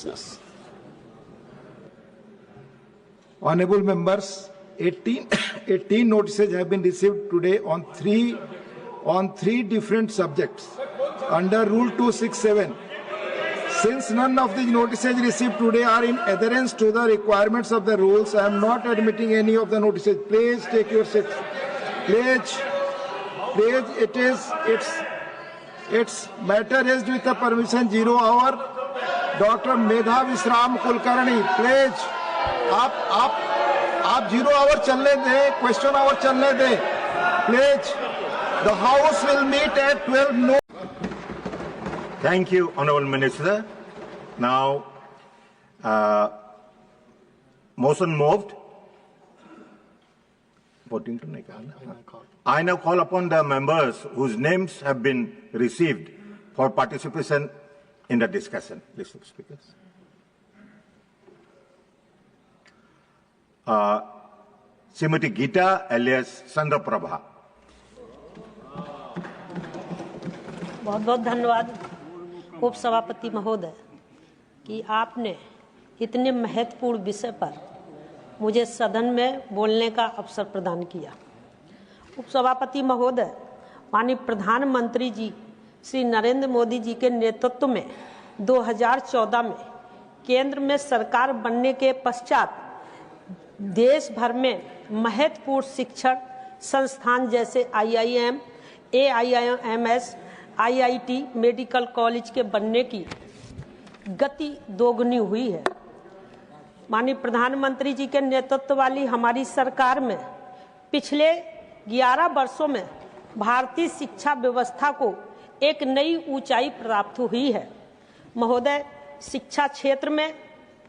business. Honorable members, 18 notices have been received today on three different subjects under Rule 267. Since none of the notices received today are in adherence to the requirements of the rules, I am not admitting any of the notices. Please take your seats. Please, its matter is with the permission 0 hour. Dr. Medha Visram Kulkarni, please, आप 0 hour चलने दें, question hour चलने दें. Please, the House will meet at 12 noon. Thank you, Honourable Minister. Now, motion moved. Voting to I now call upon the members whose names have been received for participation in the discussion. List of speakers. Srimati Gita alias Sandra Prabha. बहुत बहुत धन्यवाद उप सभापति महोदय कि आपने इतने महत्वपूर्ण विषय पर मुझे सदन में बोलने का अवसर प्रदान किया। उप सभापति महोदय, माननीय प्रधानमंत्री जी श्री नरेंद्र मोदी जी के नेतृत्व में 2014 में केंद्र में सरकार बनने के पश्चात देश भर में महत्वपूर्ण शिक्षण संस्थान जैसे IIM, AIIMS, IIT, medical college के बनने की गति दोगुनी हुई है। माननीय प्रधानमंत्री जी के नेतृत्व वाली हमारी सरकार में पिछले 11 वर्षों में भारतीय शिक्षा व्यवस्था को एक नई ऊंचाई प्राप्त हुई है। महोदय, शिक्षा क्षेत्र में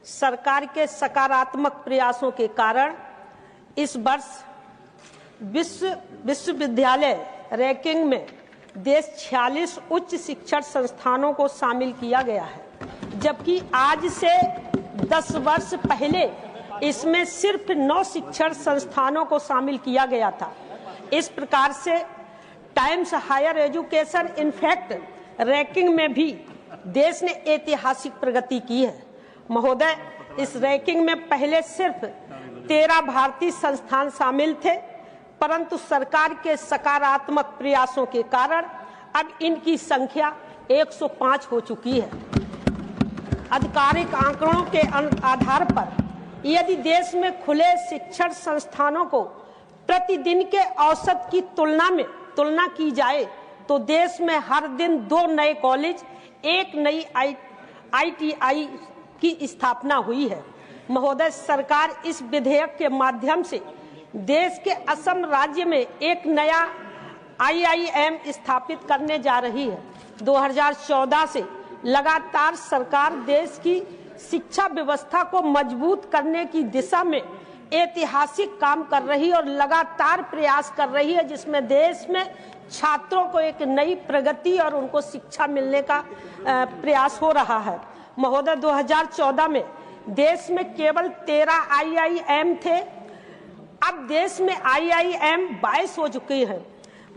सरकार के सकारात्मक प्रयासों के कारण इस वर्ष विश्वविद्यालय रैंकिंग में देश 46 उच्च शिक्षण संस्थानों को शामिल किया गया है, जबकि आज से 10 वर्ष पहले इसमें सिर्फ 9 शिक्षण संस्थानों को शामिल किया गया था। इस प्रकार से Times Higher Education in fact ranking में भी देश ने ऐतिहासिक प्रगति की है। महोदय, इस रैंकिंग में पहले सिर्फ 13 भारतीय संस्थान शामिल थे, परंतु सरकार के सकारात्मक प्रयासों के कारण अब इनकी संख्या 105 हो चुकी है। आधिकारिक आंकड़ों के आधार पर यदि देश में खुले शिक्षण संस्थानों को प्रतिदिन के औसत की तुलना की जाए तो देश में हर दिन 2 नए कॉलेज, 1 नई ITI की स्थापना हुई है। महोदय, सरकार इस विधेयक के माध्यम से देश के असम राज्य में एक नया IIM स्थापित करने जा रही है। 2014 से लगातार सरकार देश की शिक्षा व्यवस्था को मजबूत करने की दिशा में ऐतिहासिक काम कर रही है और लगातार प्रयास कर रही है, जिसमें देश में छात्रों को एक नई प्रगति और उनको शिक्षा मिलने का प्रयास हो रहा है। महोदय, 2014 में देश में केवल 13 IIM थे, अब देश में IIM 22 हो चुकी है।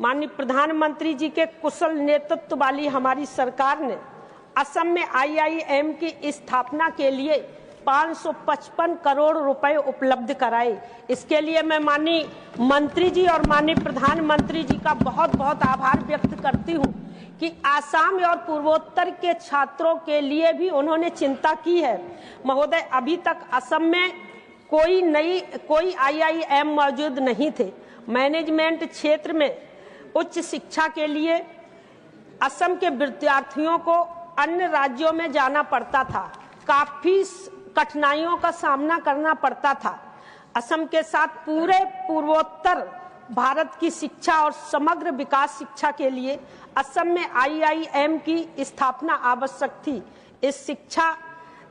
माननीय प्रधानमंत्री जी के कुशल नेतृत्व वाली हमारी सरकार ने असम में IIM की स्थापना के लिए 555 करोड़ रुपए उपलब्ध कराए। इसके लिए मैं माननीय मंत्री जी और माननीय प्रधानमंत्री जी का बहुत बहुत आभार व्यक्त करती हूं कि आसाम और पूर्वोत्तर के छात्रों के लिए भी उन्होंने चिंता की है। महोदय, अभी तक असम में कोई IIM मौजूद नहीं थे। मैनेजमेंट क्षेत्र में उच्च शिक्षा के लिए असम के विद्यार्थियों को अन्य राज्यों में जाना पड़ता था, काफी कठिनाइयों का सामना करना पड़ता था। असम के साथ पूरे पूर्वोत्तर भारत की शिक्षा और समग्र विकास शिक्षा के लिए असम में IIM की स्थापना आवश्यक थी।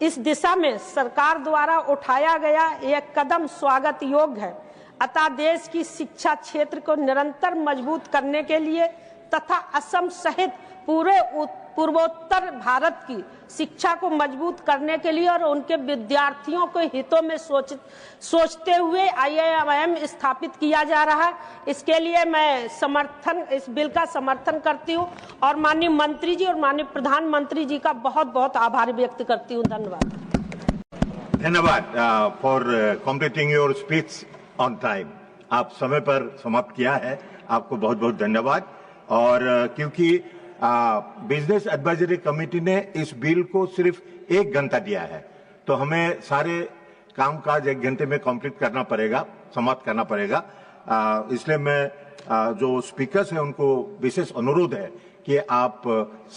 इस दिशा में सरकार द्वारा उठाया गया यह कदम स्वागत योग्य है। अतः देश की शिक्षा क्षेत्र को निरंतर मजबूत करने के लिए तथा असम सहित पूरे पूर्वोत्तर भारत की शिक्षा को मजबूत करने के लिए और उनके विद्यार्थियों के हितों में सोचते हुए IIM स्थापित किया जा रहा है। इसके लिए मैं इस बिल का समर्थन करती हूं और माननीय मंत्री जी और माननीय प्रधानमंत्री जी का बहुत बहुत आभार व्यक्त करती हूं। धन्यवाद। धन्यवाद for completing your speech on time. आप समय पर समाप्त किया है, आपको बहुत बहुत धन्यवाद। और क्योंकि बिजनेस एडवाइजरी कमेटी ने इस बिल को सिर्फ 1 घंटा दिया है, तो हमें सारे कामकाज 1 घंटे में कंप्लीट करना पड़ेगा, समाप्त करना पड़ेगा। इसलिए मैं जो स्पीकर्स हैं उनको विशेष अनुरोध है कि आप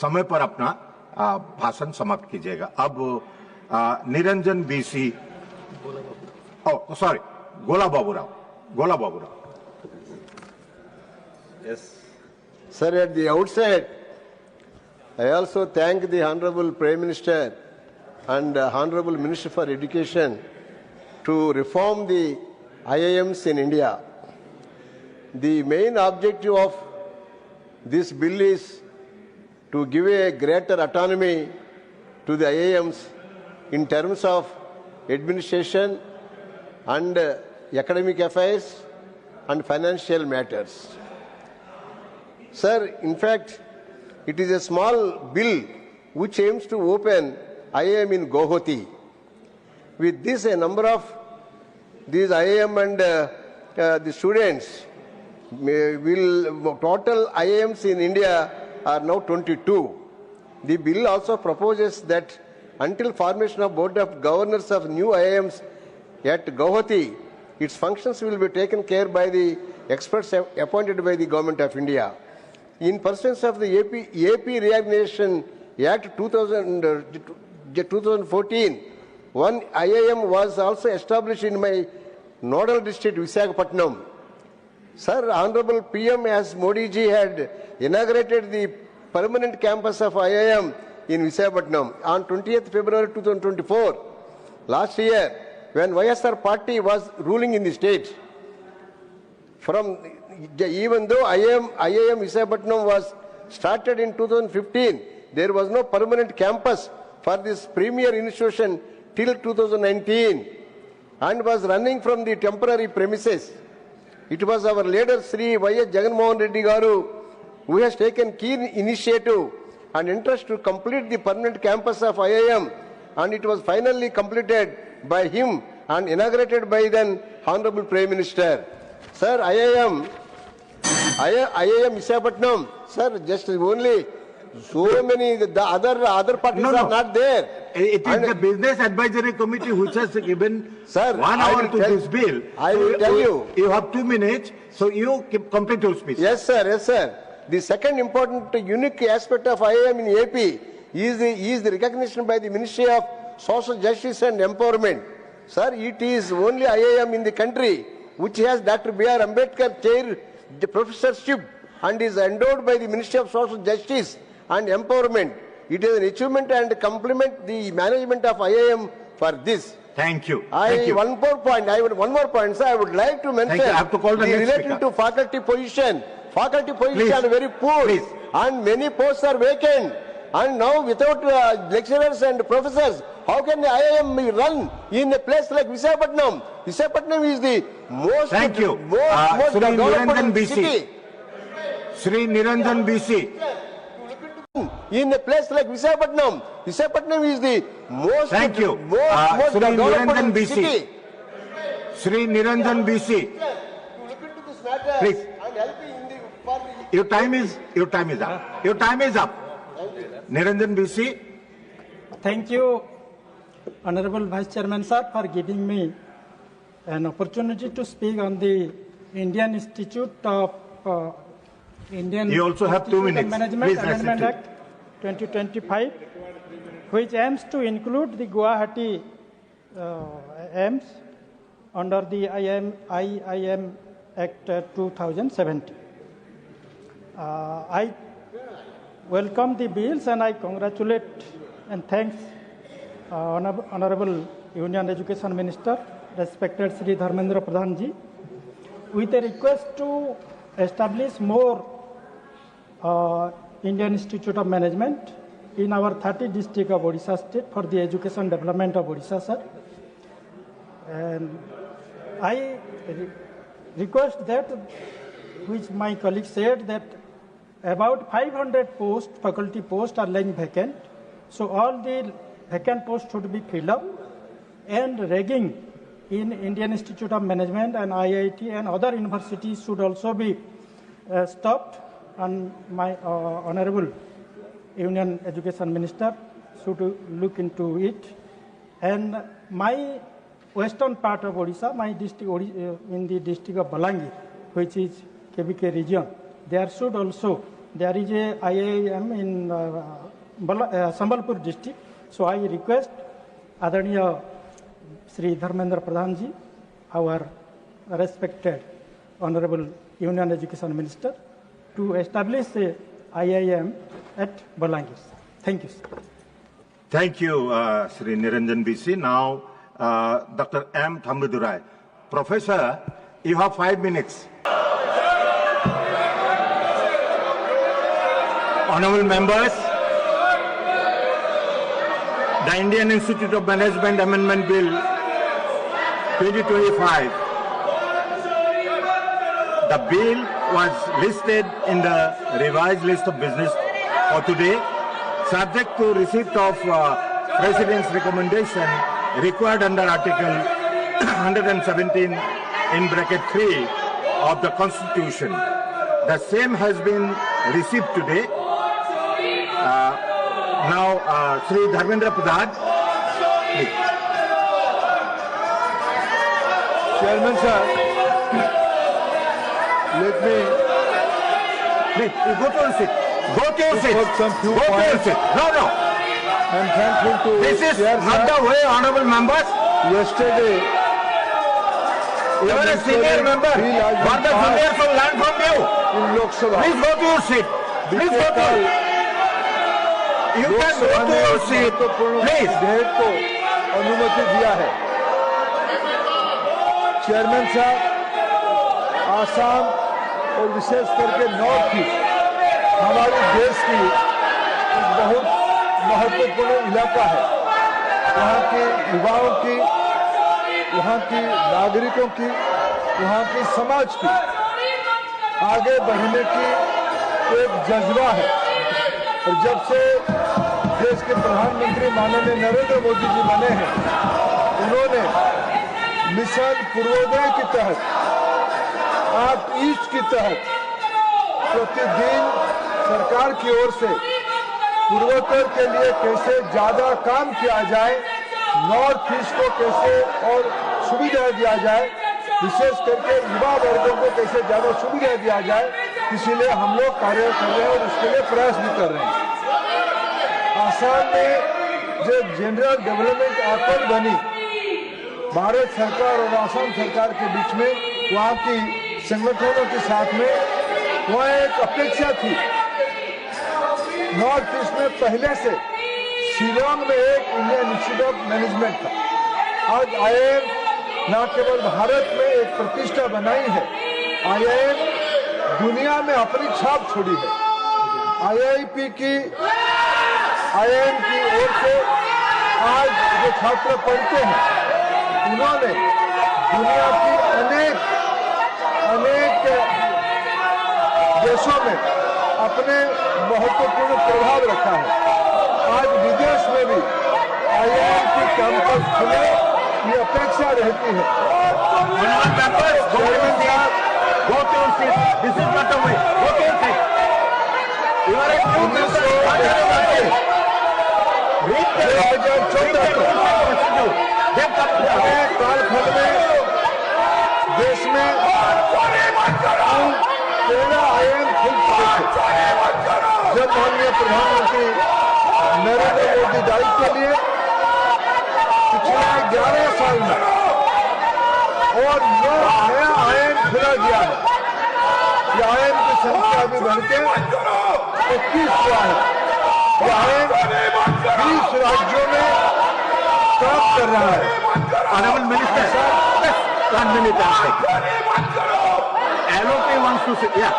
समय पर अपना भाषण समाप्त कीजिएगा। अब निरंजन BC, सॉरी, गोला Baburao. Yes. Sir, at the outset, I also thank the Honorable Prime Minister and Honorable Minister for Education to reform the IIMs in India. The main objective of this bill is to give a greater autonomy to the IIMs in terms of administration and academic affairs and financial matters. Sir, in fact, it is a small bill which aims to open IIM in Guwahati. With this, a number of these IIM and the students total IIMs in India are now 22. The bill also proposes that until formation of Board of Governors of new IIMs at Guwahati, its functions will be taken care by the experts appointed by the Government of India. In pursuance of the AP Reorganization Act 2014, one IIM was also established in my nodal district, Visakhapatnam. Sir, Honorable PM as Modi ji had inaugurated the permanent campus of IIM in Visakhapatnam on 20th February 2024. Last year, when YSR party was ruling in the state, even though IIM Visakhapatnam was started in 2015, there was no permanent campus for this premier institution till 2019 and was running from the temporary premises. It was our leader Sri Y.S. Jagannath Reddy Garu who has taken keen initiative and interest to complete the permanent campus of IIM, and it was finally completed by him and inaugurated by then Honorable Prime Minister. Sir, IIM Visakhapatnam, sir, just only so many, the other parties are not there. It is the Business Advisory Committee which has given sir, 1 hour to this bill. I will tell you. You have 2 minutes, so you complete your speech. Yes, sir. Yes, sir. The second important unique aspect of IIM in AP is the recognition by the Ministry of Social Justice and Empowerment. Sir, it is only IIM in the country which has Dr. B.R. Ambedkar chair the professorship and is endowed by the Ministry of Social Justice and Empowerment. It is an achievement and compliment the management of IIM for this. Thank you. One more point, sir. I would like to mention I have to call the next relating speaker. to faculty position. Faculty position Please. are very poor, Please. and many posts are vacant. And now, without lecturers and professors, how can the IIM be run in a place like Visakhapatnam? Visakhapatnam is the most Thank you. most Shri Niranjan developed BC. city. Shri Niranjan BC. In a place like Visakhapatnam, Visakhapatnam is the most Thank you. most Shri Niranjan developed BC. city. Shri Niranjan BC. To look into this matter Please. and help me in the for the Your time is up. Your time is up. Niranjan BC. Thank you, Honorable Vice Chairman sir, for giving me an opportunity to speak on the Indian Institute of Indian You also have 2 Institute of minutes. Management Please Amendment restrict Act 2025, which aims to include the Guwahati aims under the IIM Act 2017. I welcome the bills and I congratulate and thanks Honorable Union Education Minister, respected Sri Dharmendra Pradhan ji, with a request to establish more Indian Institute of Management in our 30 district of Odisha state for the education development of Odisha, sir. And I request that, which my colleague said, that about 500 posts, faculty posts are lying vacant. So all the vacant posts should be filled up, and ragging in Indian Institute of Management and IIT and other universities should also be stopped, and my Honorable Union Education Minister should look into it. And my western part of Odisha, my district in the district of Balangir, which is KBK region, there is a IIM in Sambalpur district. So I request Adaniya Sri Dharmendra Pradhanji, our respected Honorable Union Education Minister, to establish a IIM at Balangir. Thank you, sir. Thank you, Sri Niranjan BC. Now, Dr. M. Thambudurai. Professor, you have 5 minutes. Honorable members, the Indian Institute of Management Amendment Bill 2025. The bill was listed in the revised list of business for today, subject to receipt of President's recommendation required under Article 117(3) of the Constitution. The same has been received today. Now, Sri Dharmendra Pradhan, please. Chairman sir, let me Please, go to your seat. Go to your seat. put some few Go to your points. seat. No. I'm thankful to This is Chair not sir. the way, honorable members. Yesterday, You are a senior member. What the seniors will learn from you. in Lok Sabha, Please go to your seat. Please go to your seat. You लोक can go सभा to ने your इस seat. महत्वपूर्ण Please. विधेयक को अनुमति दिया है। चेयरमैन साहब, आसाम और विशेष करके नॉर्थ ईस्ट हमारे देश की एक बहुत महत्वपूर्ण इलाका है। वहाँ के युवाओं की, वहाँ की नागरिकों की, वहाँ की समाज की आगे बढ़ने की एक जज्बा है। और जब से देश के प्रधानमंत्री माननीय नरेंद्र मोदी जी बने हैं, उन्होंने मिशन पूर्वोदय के तहत, एक्ट ईस्ट के तहत प्रतिदिन सरकार की ओर से पूर्वोत्तर के लिए कैसे ज्यादा काम किया जाए, नॉर्थ ईस्ट को कैसे और सुविधा दिया जाए, विशेष करके युवा वर्गों को कैसे ज्यादा सुविधा दिया जाए, इसीलिए हम लोग कार्य कर रहे हैं और उसके लिए प्रयास भी कर रहे हैं। आसाम में जो जनरल डेवलपमेंट एक्ट बनी भारत सरकार और आसाम सरकार के बीच में, वहाँ की संगठनों के साथ में, वहाँ एक अपेक्षा थी। नॉर्थ ईस्ट में पहले से शिलोंग में एक इंडियन इंस्टीट्यूट ऑफ मैनेजमेंट था। आज IIM न केवल भारत में एक प्रतिष्ठा बनाई है, IIM दुनिया में अपनी छाप छोड़ी है। IIM की ओर से आज जो छात्र पढ़ते हैं, उन्होंने दुनिया की अनेक देशों में अपने महत्वपूर्ण प्रभाव रखा है। आज विदेश में भी IIM की कैंपस खुले, ये अपेक्षा रहती है। कालखंड में देश में 13 IIM खुल चुके थे। जब माननीय प्रधानमंत्री नरेंद्र मोदी दायित्व के लिए पिछले 11 साल में और 9 नया IIM खुला गया है। ये IIM की संख्या अभी बढ़ के 21 हुआ है। ये IIM 20 राज्यों में काम कर रहा है। Honorable Minister, just 1 minute. LOP wants to say, yeah.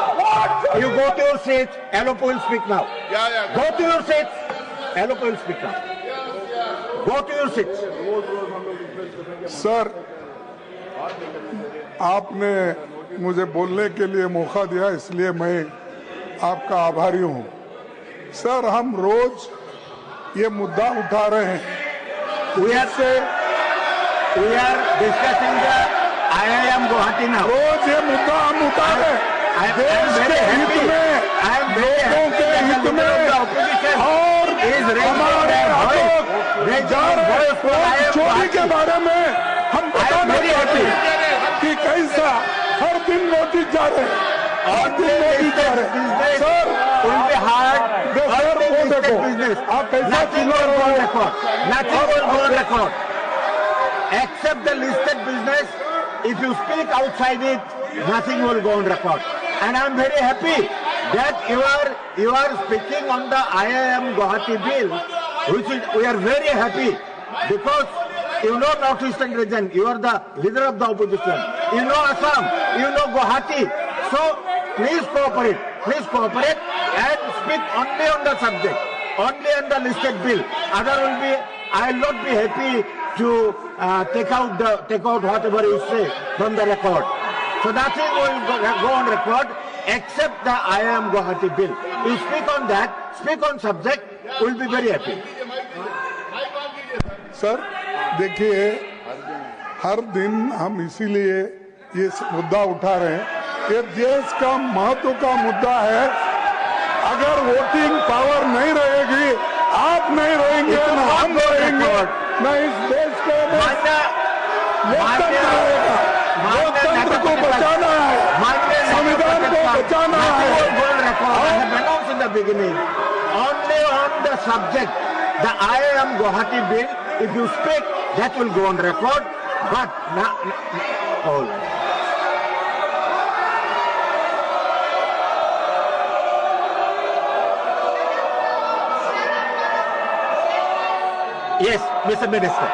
You go to your seats. Alopo will speak now. Go to your seats. Alopo will speak now. Go to your seats. Sir, आपने मुझे बोलने के लिए मौका दिया, इसलिए मैं आपका आभारी हूँ। सर, हम रोज ये मुद्दा उठा रहे हैं। We are discussing the IIM Guwahati now. रोज ये मुद्दा हम उठा रहे हैं। देश के हित में, लोगों के हित में और हमारे चोरी के बारे में हम बताने चाहते हैं कि कैसा हर दिन नोटिस जा रहे हैं, हर दिन नोटिस जा रहे हैं। Sir, will be hard. Sir वो देखो, आप कैसा Nothing will go on record. Nothing will go on record. Except the listed business, if you speak outside it, nothing will go on record. And I am very happy that you are speaking on the IIM Guwahati bill, which is, we are very happy because you know Northeastern region, you are the leader of the opposition, you know Assam, you know Guwahati. So please cooperate and speak only on the subject, only on the listed bill. Other will be, I will not be happy to take out whatever you say from the record. So nothing will go on record except the IIM Guwahati bill. You speak on that, speak on subject, we'll be very happy. Sir देखिए, हर दिन हम इसीलिए ये मुद्दा उठा रहे हैं। ये देश का महत्व का मुद्दा है। अगर वोटिंग पावर नहीं रहेगी, आप नहीं रहेंगे, न हम रहेंगे, न इस देश को लोकतंत्र रहेगा। लोकतंत्र को बचाना है, संविधान को बचाना है। In the beginning, only on the subject, the IIM Guwahati bill, if you speak, that will go on record, but all right. Yes, Mr. Minister.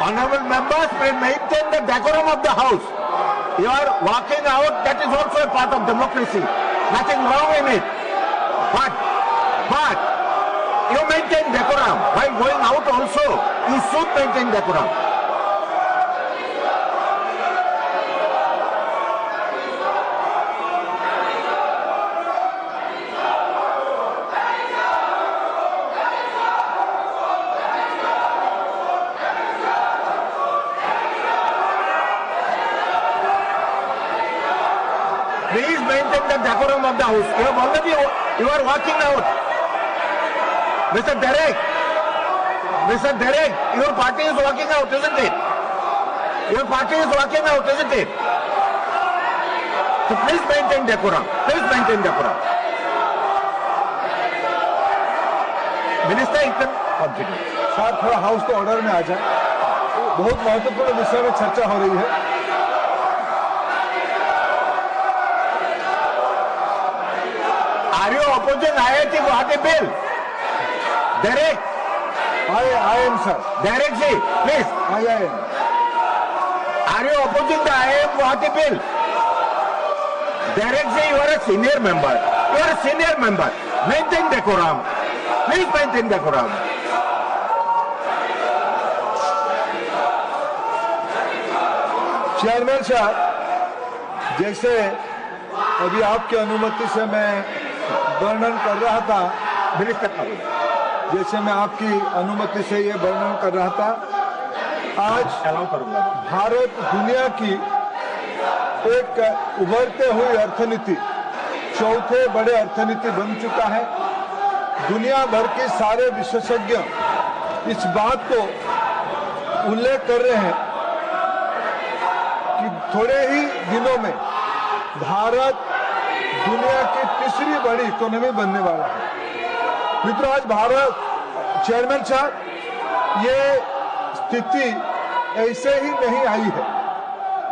Honorable members, maintain the decorum of the house. You are walking out, that is also a part of democracy. Nothing wrong in it. But you maintain decorum. While going out also, you should maintain decorum. Please maintain the decorum of the house. You are walking out. Mr. Derek, your party is walking out, isn't it? Your party is walking out, isn't it? So please maintain decorum. Please maintain decorum. Minister, you can continue. Sir, थोड़ा house को order में आ जाए। बहुत महत्वपूर्ण विषय में चर्चा हो रही है। Are you opposing IIT Guwahati bill? Derek. I am, sir. Derek ji, please. I am. Are you opposing the IIM Guwahati bill? Derek ji, you are a senior member. You are a senior member. Maintain decorum. Please maintain decorum. Chairman साहब, जैसे अभी आपकी अनुमति से मैं वर्णन कर रहा था, जैसे मैं आपकी अनुमति से ये वर्णन कर रहा था, आज भारत दुनिया की एक उभरते हुई अर्थनीति, चौथे बड़े अर्थनीति बन चुका है। दुनिया भर के सारे विशेषज्ञ इस बात को उल्लेख कर रहे हैं कि थोड़े ही दिनों में भारत दुनिया की तीसरी बड़ी इकोनॉमी बनने वाला है। मित्रों, आज भारत, चेयरमैन साहब, ये स्थिति ऐसे ही नहीं आई है।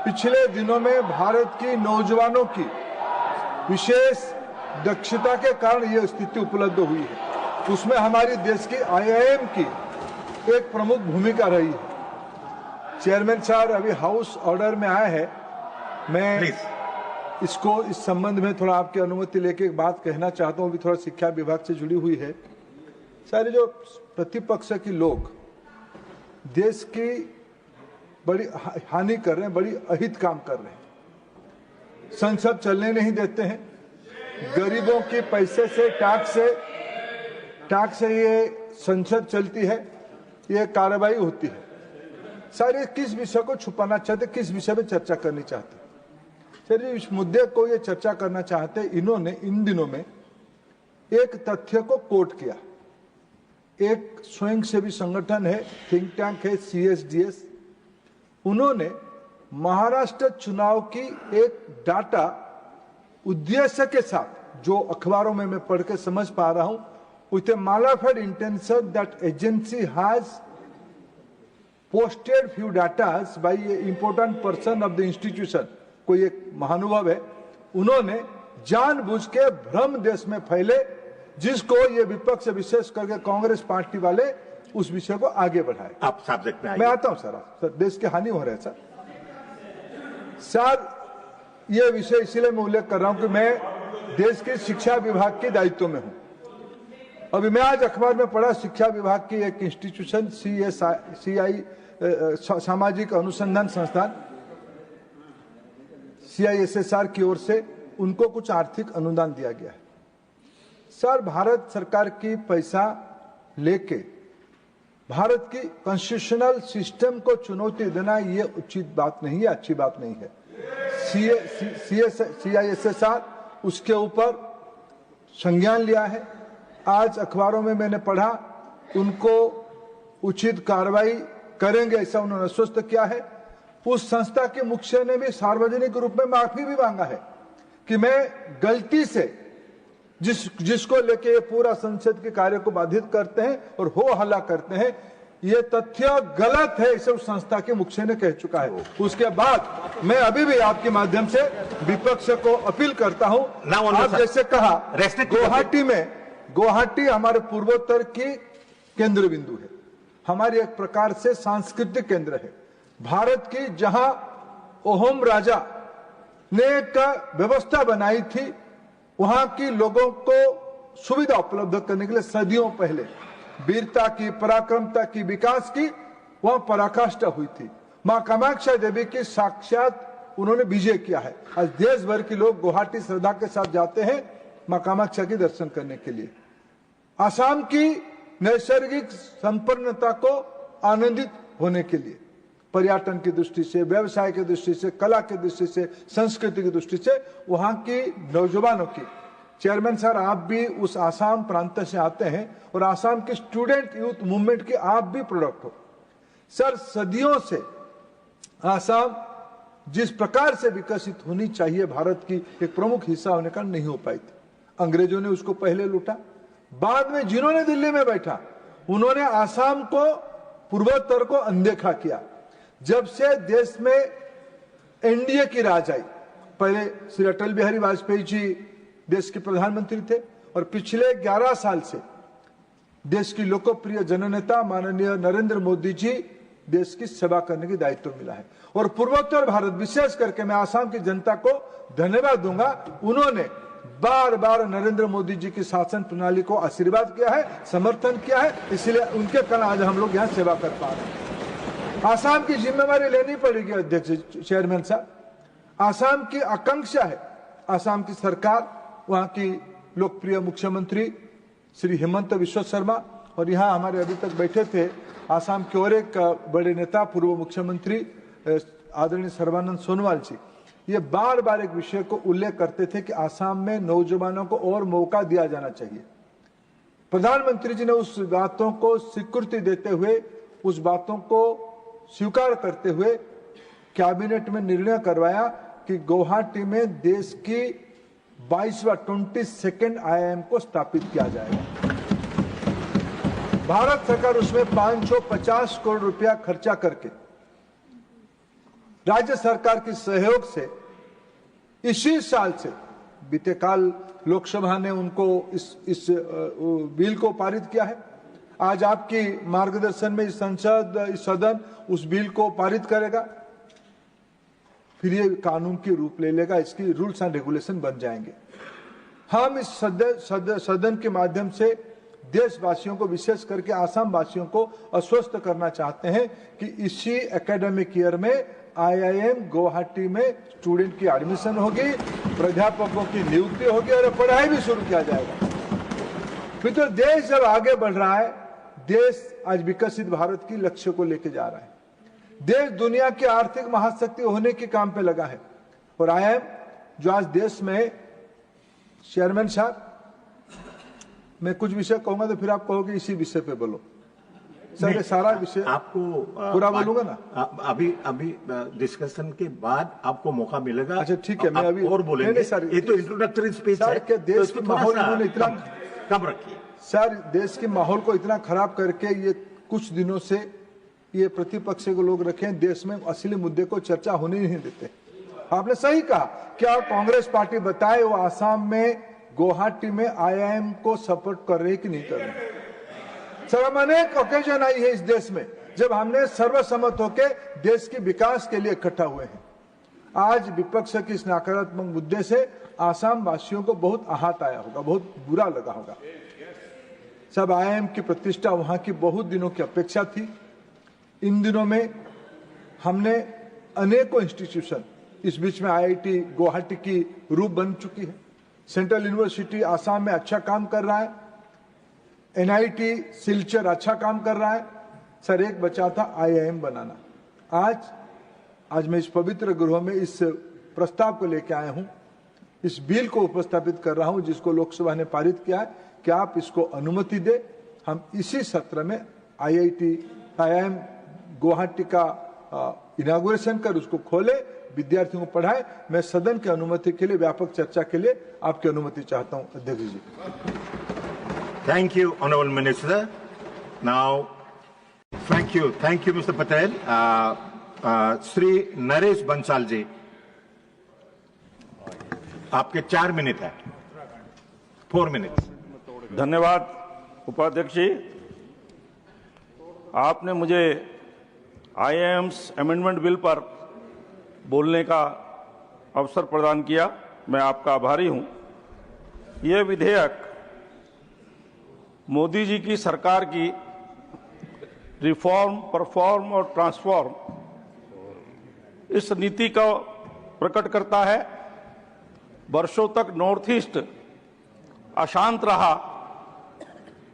पिछले दिनों में भारत की नौजवानों की विशेष दक्षता के कारण यह स्थिति उपलब्ध हुई है। उसमें हमारी देश की IIM की एक प्रमुख भूमिका रही है। चेयरमैन साहब अभी हाउस ऑर्डर में आया है, मैं इसको इस संबंध में थोड़ा आपकी अनुमति लेके एक बात कहना चाहता हूँ, भी थोड़ा शिक्षा विभाग से जुड़ी हुई है। सारे जो प्रतिपक्ष के लोग देश की बड़ी हानि कर रहे हैं, बड़ी अहित काम कर रहे हैं, संसद चलने नहीं देते हैं, गरीबों के पैसे से टैक्स से ये संसद चलती है, ये कार्रवाई होती है। सारे किस विषय को छुपाना चाहते, किस विषय में चर्चा करनी चाहते? सर इस मुद्दे को ये चर्चा करना चाहते, इन्होंने इन दिनों में एक तथ्य को कोट किया। एक स्वयंसेवी संगठन है, थिंक टैंक है CSDS, उन्होंने महाराष्ट्र चुनाव की एक डाटा उद्देश्य के साथ, जो अखबारों में मैं पढ़ के समझ पा रहा हूं, with a malified intention that agency has posted few data by a important person of the institution, कोई एक महानुभाव है, उन्होंने जानबूझ के भ्रम देश में फैले, जिसको ये विपक्ष विशेष करके कांग्रेस पार्टी वाले उस विषय को आगे बढ़ाए। आप सब्जेक्ट में आइए। मैं आता हूं सर, देश की हानि हो रहा है सर, ये विषय इसलिए मैं उल्लेख कर रहा हूं कि मैं देश के शिक्षा विभाग के दायित्व में हूं। अभी मैं आज अखबार में पढ़ा, शिक्षा विभाग की एक इंस्टीट्यूशन CI सामाजिक अनुसंधान संस्थान CISSR की ओर से उनको कुछ आर्थिक अनुदान दिया गया है। सर भारत सरकार की पैसा लेके भारत की कॉन्स्टिट्यूशनल सिस्टम को चुनौती देना ये उचित बात नहीं है, अच्छी बात नहीं है। CISSR उसके ऊपर संज्ञान लिया है। आज अखबारों में मैंने पढ़ा, उनको उचित कार्रवाई करेंगे ऐसा उन्होंने आश्वस्त किया है। उस संस्था के मुखिया ने भी सार्वजनिक रूप में माफी भी मांगा है कि मैं गलती से जिसको लेके ये पूरा संसद के कार्य को बाधित करते हैं और हो हल्ला करते हैं, ये तथ्य गलत है, इसे उस संस्था के मुखिया ने कह चुका है। उसके बाद मैं अभी भी आपके माध्यम से विपक्ष को अपील करता हूं, आप जैसे कहा गुवाहाटी हमारे पूर्वोत्तर की केंद्र बिंदु है, हमारी एक प्रकार से सांस्कृतिक केंद्र है भारत की, जहां ओहम राजा ने एक व्यवस्था बनाई थी, वहां की लोगों को सुविधा उपलब्ध करने के लिए सदियों पहले वीरता की, पराक्रमता की, विकास की वहां पराकाष्ठा हुई थी। मां कामाख्या देवी की साक्षात उन्होंने विजय किया है। आज देश भर के लोग गुवाहाटी श्रद्धा के साथ जाते हैं मां कामाख्या के दर्शन करने के लिए। आसाम की नैसर्गिक संपन्नता को आनंदित होने के लिए, पर्यटन की दृष्टि से, व्यवसाय की दृष्टि से, कला की दृष्टि से, संस्कृति की दृष्टि से वहां की नौजवानों की, चेयरमैन सर आप भी उस आसाम प्रांत से आते हैं और आसाम के स्टूडेंट यूथ मूवमेंट के आप भी प्रोडक्ट हो सर। सदियों से आसाम जिस प्रकार से विकसित होनी चाहिए, भारत की एक प्रमुख हिस्सा होने का नहीं हो पाई थी। अंग्रेजों ने उसको पहले लूटा, बाद में जिन्होंने दिल्ली में बैठा उन्होंने आसाम को, पूर्वोत्तर को अनदेखा किया। जब से देश में NDA की राज आई, पहले श्री अटल बिहारी वाजपेयी जी देश के प्रधानमंत्री थे और पिछले 11 साल से देश की लोकप्रिय जननेता माननीय नरेंद्र मोदी जी देश की सेवा करने की दायित्व मिला है। और पूर्वोत्तर भारत, विशेष करके मैं आसाम की जनता को धन्यवाद दूंगा, उन्होंने बार बार नरेंद्र मोदी जी की शासन प्रणाली को आशीर्वाद किया है, समर्थन किया है, इसलिए उनके कारण आज हम लोग यहाँ सेवा कर पा रहे हैं। आसाम की जिम्मेवारी लेनी पड़ेगी अध्यक्ष चेयरमैन साहब। आसाम की आकांक्षा है, आसाम की सरकार, वहां की लोकप्रिय मुख्यमंत्री श्री हेमंत बिस्वा शर्मा, और यहाँ हमारे अभी तक बैठे थे आसाम के और एक बड़े नेता पूर्व मुख्यमंत्री आदरणीय सर्बानंद सोनोवाल जी, ये बार बार एक विषय को उल्लेख करते थे कि आसाम में नौजवानों को और मौका दिया जाना चाहिए। प्रधानमंत्री जी ने उस बातों को स्वीकृति देते हुए, उस बातों को स्वीकार करते हुए कैबिनेट में निर्णय करवाया कि गुवाहाटी में देश की 22वां 22nd IIM को स्थापित किया जाएगा। भारत सरकार उसमें 550 करोड़ रुपया खर्चा करके राज्य सरकार के सहयोग से इसी साल से बीते काल लोकसभा ने उनको इस बिल को पारित किया है। आज आपकी मार्गदर्शन में इस सदन उस बिल को पारित करेगा, फिर ये कानून की रूप ले लेगा, इसकी रूल्स एंड रेगुलेशन बन जाएंगे। हम इस सदन के माध्यम से देशवासियों को, विशेष करके आसाम वासियों को आश्वस्त करना चाहते हैं कि इसी एकेडमिक ईयर में IIM गुवाहाटी में स्टूडेंट की एडमिशन होगी, प्राध्यापकों की नियुक्ति होगी और पढ़ाई भी शुरू किया जाएगा। मित्रों, देश जब आगे बढ़ रहा है, देश आज विकसित भारत की लक्ष्य को लेकर जा रहा है। देश दुनिया की आर्थिक महाशक्ति होने के काम पे लगा है और IIM जो आज देश में, चेयरमैन साहब मैं कुछ विषय कहूंगा तो फिर आप कहोगे इसी विषय पे बोलो। सर ये सारा विषय आपको पूरा बोलूंगा ना? अभी डिस्कशन के बाद आपको मौका मिलेगा। अच्छा ठीक है, मैं अभी और बोलेंगे। नहीं, सर, ये तो इंट्रोडक्टरी स्पीच है, क्या देश तो के माहौल इन्होंने इतना कम रखिए। सर, देश के माहौल को इतना खराब करके ये कुछ दिनों से ये प्रतिपक्ष को लोग रखे हैं, देश में असली मुद्दे को चर्चा होने नहीं देते। आपने सही कहा, क्या कांग्रेस पार्टी बताए वो आसाम में गुवाहाटी में IIM को सपोर्ट कर रहे कि नहीं कर रहे? सर, हम अनेक ओकेजन आई है इस देश में जब हमने सर्वसम्मत होकर देश के विकास के लिए इकट्ठा हुए हैं। आज विपक्ष के इस नकारात्मक मुद्दे से आसाम वासियों को बहुत आहत आया होगा, बहुत बुरा लगा होगा। सब IIM की प्रतिष्ठा वहां की बहुत दिनों की अपेक्षा थी। इन दिनों में हमने अनेकों इंस्टीट्यूशन, इस बीच में IIT गुवाहाटी की रूप बन चुकी है। सेंट्रल यूनिवर्सिटी आसाम में अच्छा काम कर रहा है, NIT सिलचर अच्छा काम कर रहा है। सर, एक बचा था IIM बनाना। आज मैं इस पवित्र गृह में इस प्रस्ताव को लेकर आया हूं, इस बिल को उपस्थापित कर रहा हूं जिसको लोकसभा ने पारित किया है कि आप इसको अनुमति दे, हम इसी सत्र में IIM गुवाहाटी का इनागुरेशन कर उसको खोले, विद्यार्थियों को पढ़ाए। मैं सदन की अनुमति के लिए, व्यापक चर्चा के लिए आपकी अनुमति चाहता हूं, अध्यक्ष जी। Thank you, Honorable Minister. Now, thank you, Mr. Patel. Shri Naresh Bansal जी, आपके 4 मिनट है, 4 मिनट। धन्यवाद उपाध्यक्ष जी, आपने मुझे IIM's अमेंडमेंट बिल पर बोलने का अवसर प्रदान किया, मैं आपका आभारी हूं। यह विधेयक मोदी जी की सरकार की रिफॉर्म, परफॉर्म और ट्रांसफॉर्म इस नीति को प्रकट करता है। वर्षों तक नॉर्थ ईस्ट अशांत रहा,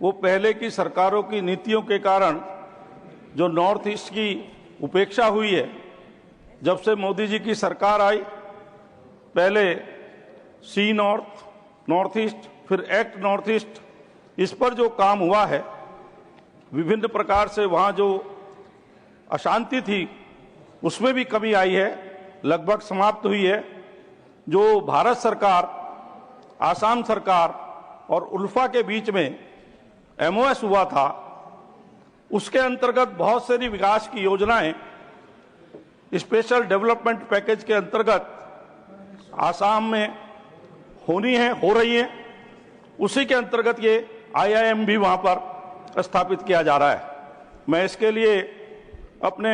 वो पहले की सरकारों की नीतियों के कारण जो नॉर्थ ईस्ट की उपेक्षा हुई है। जब से मोदी जी की सरकार आई, पहले सी नॉर्थ ईस्ट, फिर एक्ट नॉर्थ ईस्ट, इस पर जो काम हुआ है, विभिन्न प्रकार से वहाँ जो अशांति थी उसमें भी कमी आई है, लगभग समाप्त हुई है। जो भारत सरकार, आसाम सरकार और उल्फा के बीच में MOS हुआ था, उसके अंतर्गत बहुत सारी विकास की योजनाएं स्पेशल डेवलपमेंट पैकेज के अंतर्गत आसाम में होनी है, हो रही है। उसी के अंतर्गत ये IIM भी वहां पर स्थापित किया जा रहा है। मैं इसके लिए अपने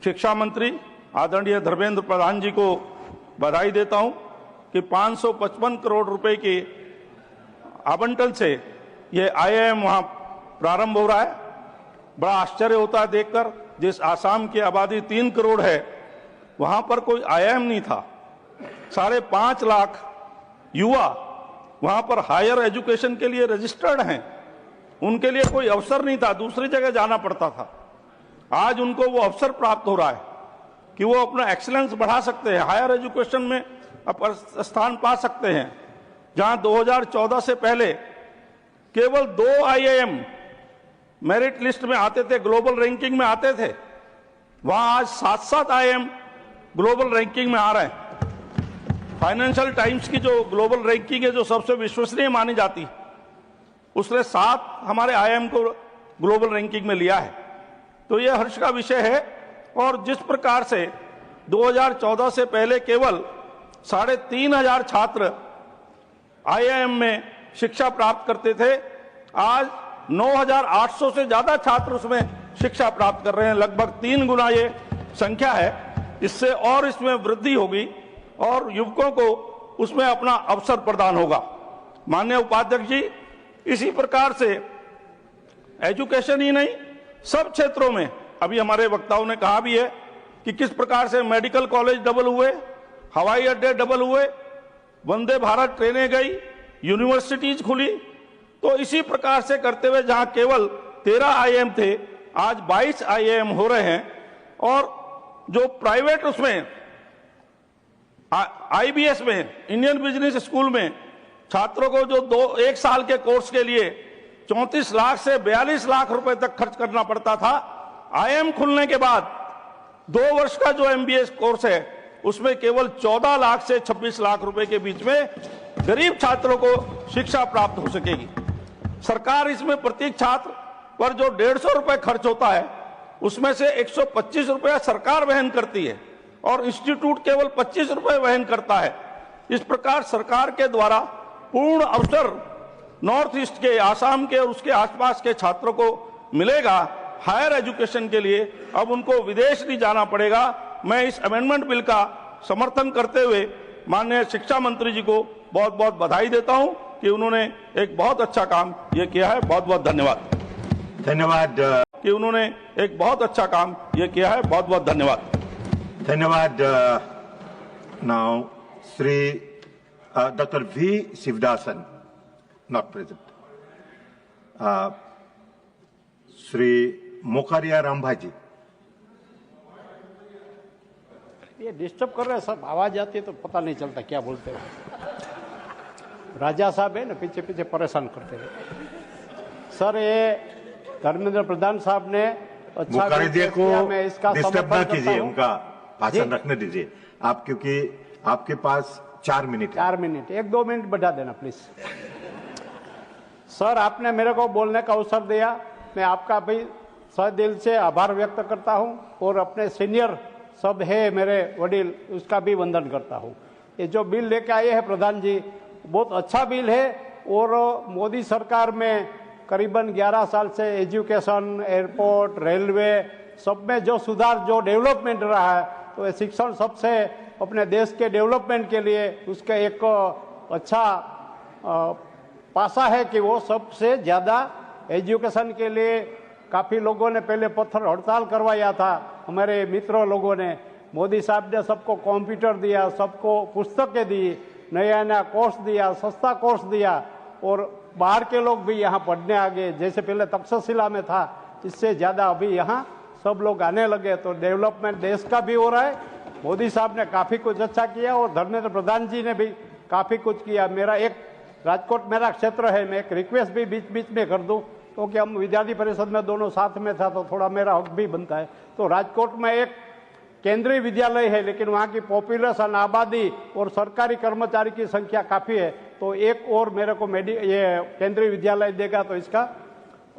शिक्षा मंत्री आदरणीय धर्मेंद्र प्रधान जी को बधाई देता हूं कि 555 करोड़ रुपए के आवंटन से ये IIM वहां प्रारंभ हो रहा है। बड़ा आश्चर्य होता है देखकर, जिस आसाम की आबादी 3 करोड़ है, वहां पर कोई IIM नहीं था। 5.5 लाख युवा वहां पर हायर एजुकेशन के लिए रजिस्टर्ड हैं, उनके लिए कोई अवसर नहीं था, दूसरी जगह जाना पड़ता था। आज उनको वो अवसर प्राप्त हो रहा है कि वो अपना एक्सीलेंस बढ़ा सकते हैं, हायर एजुकेशन में स्थान पा सकते हैं। जहां 2014 से पहले केवल 2 IIM मेरिट लिस्ट में आते थे, ग्लोबल रैंकिंग में आते थे, वहां आज 7-7 IIM ग्लोबल रैंकिंग में आ रहे हैं। फाइनेंशियल टाइम्स की जो ग्लोबल रैंकिंग है, जो सबसे विश्वसनीय मानी जाती, उसने 7 हमारे IIM को ग्लोबल रैंकिंग में लिया है। तो यह हर्ष का विषय है। और जिस प्रकार से 2014 से पहले केवल 3,500 छात्र आईआईएम में शिक्षा प्राप्त करते थे। आज 9,800 से ज्यादा छात्र उसमें शिक्षा प्राप्त कर रहे हैं। लगभग 3 गुना ये संख्या है। इससे और इसमें वृद्धि होगी और युवकों को उसमें अपना अवसर प्रदान होगा। माननीय उपाध्यक्ष जी, इसी प्रकार से एजुकेशन ही नहीं, सब क्षेत्रों में अभी हमारे वक्ताओं ने कहा भी है कि किस प्रकार से मेडिकल कॉलेज डबल हुए, हवाई अड्डे डबल हुए, वंदे भारत ट्रेनें गई, यूनिवर्सिटीज खुली। तो इसी प्रकार से करते हुए जहां केवल 13 आईआईएम थे, आज 22 आईआईएम हो रहे हैं। और जो प्राइवेट उसमें आईबीएस में, इंडियन बिजनेस स्कूल में छात्रों को जो 1 साल के कोर्स के लिए 34 लाख से 42 लाख रुपए तक खर्च करना पड़ता था, आईआईएम खुलने के बाद 2 वर्ष का जो एमबीए कोर्स है उसमें केवल 14 लाख से 26 लाख रुपए के बीच में गरीब छात्रों को शिक्षा प्राप्त हो सकेगी। सरकार इसमें प्रत्येक छात्र पर जो 150 रुपए खर्च होता है उसमें से 125 रुपया सरकार वहन करती है और इंस्टीट्यूट केवल 25 रुपए वहन करता है। इस प्रकार सरकार के द्वारा पूर्ण अवसर नॉर्थ ईस्ट के, आसाम के और उसके आसपास के छात्रों को मिलेगा हायर एजुकेशन के लिए। अब उनको विदेश नहीं जाना पड़ेगा। मैं इस अमेंडमेंट बिल का समर्थन करते हुए माननीय शिक्षा मंत्री जी को बहुत बहुत बधाई देता हूं कि उन्होंने एक बहुत अच्छा काम ये किया है। बहुत बहुत धन्यवाद। धन्यवाद कि उन्होंने एक बहुत अच्छा काम ये किया है। बहुत बहुत धन्यवाद। धन्यवाद। Now Shri doctor V Sivadasan, not present. Shri Mokariya Rambhaji. ये डिस्टर्ब कर रहे हैं सब, आवाज आती है तो पता नहीं चलता क्या बोलते हैं। राजा साहब है ना, पीछे पीछे परेशान करते हैं। सर, ये धर्मेंद्र प्रधान साहब ने अच्छा को मैं इसका डिस्टर्ब न कीजिए, उनका भाषण रखने दीजिए आप, क्योंकि आपके पास 4 मिनट है। 4 मिनट, 1-2 मिनट बढ़ा देना प्लीज। सर, आपने मेरे को बोलने का अवसर दिया, मैं आपका भी सह दिल से आभार व्यक्त करता हूं और अपने सीनियर सब है मेरे वडील, उसका भी वंदन करता हूं। ये जो बिल लेके आए हैं प्रधान जी, बहुत अच्छा बिल है और मोदी सरकार में करीबन 11 साल से एजुकेशन, एयरपोर्ट, रेलवे सब में जो सुधार, जो डेवलपमेंट रहा है, तो ये शिक्षण सबसे अपने देश के डेवलपमेंट के लिए उसका एक अच्छा पासा है कि वो सबसे ज़्यादा एजुकेशन के लिए काफ़ी लोगों ने पहले पत्थर हड़ताल करवाया था। हमारे मित्रों लोगों ने, मोदी साहब ने सबको कंप्यूटर दिया, सबको पुस्तकें दी, नया नया कोर्स दिया, सस्ता कोर्स दिया और बाहर के लोग भी यहाँ पढ़ने आ गए। जैसे पहले तक्षशिला में था, इससे ज़्यादा अभी यहाँ सब लोग आने लगे। तो डेवलपमेंट देश का भी हो रहा है। मोदी साहब ने काफ़ी कुछ अच्छा किया और धर्मेंद्र प्रधान जी ने भी काफ़ी कुछ किया। मेरा एक राजकोट मेरा क्षेत्र है, मैं एक रिक्वेस्ट भी बीच बीच में कर दूं, क्योंकि हम विद्यार्थी परिषद में दोनों साथ में था तो थोड़ा मेरा हक भी बनता है। तो राजकोट में एक केंद्रीय विद्यालय है, लेकिन वहाँ की पॉपुलेशन, आबादी और सरकारी कर्मचारी की संख्या काफ़ी है। तो एक और मेरे को ये केंद्रीय विद्यालय देगा तो इसका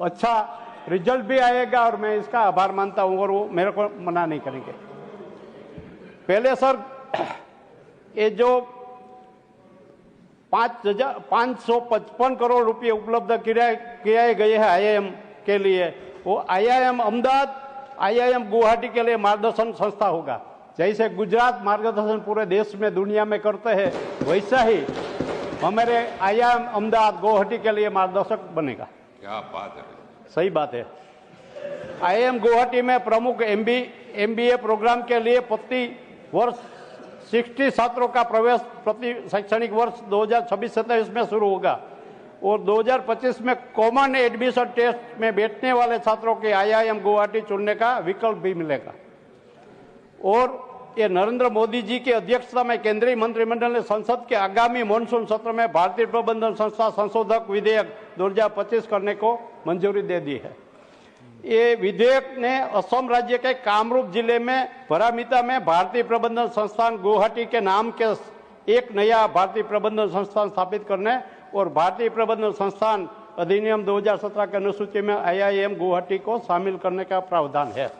अच्छा रिजल्ट भी आएगा और मैं इसका आभार मानता हूँ और वो मेरे को मना नहीं करेंगे। पहले सर, ये जो 555 करोड़ रुपये उपलब्ध किए गए हैं आईआईएम के लिए, वो आईआईएम अहमदाबाद, आईआईएम गुवाहाटी के लिए मार्गदर्शन संस्था होगा। जैसे गुजरात मार्गदर्शन पूरे देश में, दुनिया में करते हैं, वैसा ही हमारे आईआईएम अहमदाबाद, गुवाहाटी के लिए मार्गदर्शक बनेगा। क्या बात है, सही बात है। आईआईएम गुवाहाटी में प्रमुख एमबीए प्रोग्राम के लिए प्रति वर्ष 60 छात्रों का प्रवेश प्रति शैक्षणिक वर्ष 2026-27 में शुरू होगा और 2025 में कॉमन एडमिशन टेस्ट में बैठने वाले छात्रों के आईआईएम गुवाहाटी चुनने का विकल्प भी मिलेगा। और ये नरेंद्र मोदी जी की अध्यक्षता में केंद्रीय मंत्रिमंडल ने संसद के आगामी मॉनसून सत्र में भारतीय प्रबंधन संस्था संशोधक विधेयक 2025 करने को मंजूरी दे दी है। ये विधेयक ने असम राज्य के कामरूप जिले में परामिता में भारतीय प्रबंधन संस्थान गुवाहाटी के नाम के एक नया भारतीय प्रबंधन संस्थान स्थापित करने और भारतीय प्रबंधन संस्थान अधिनियम 2017 के अनुसूची में आईआईएम गुवाहाटी को शामिल करने का प्रावधान है।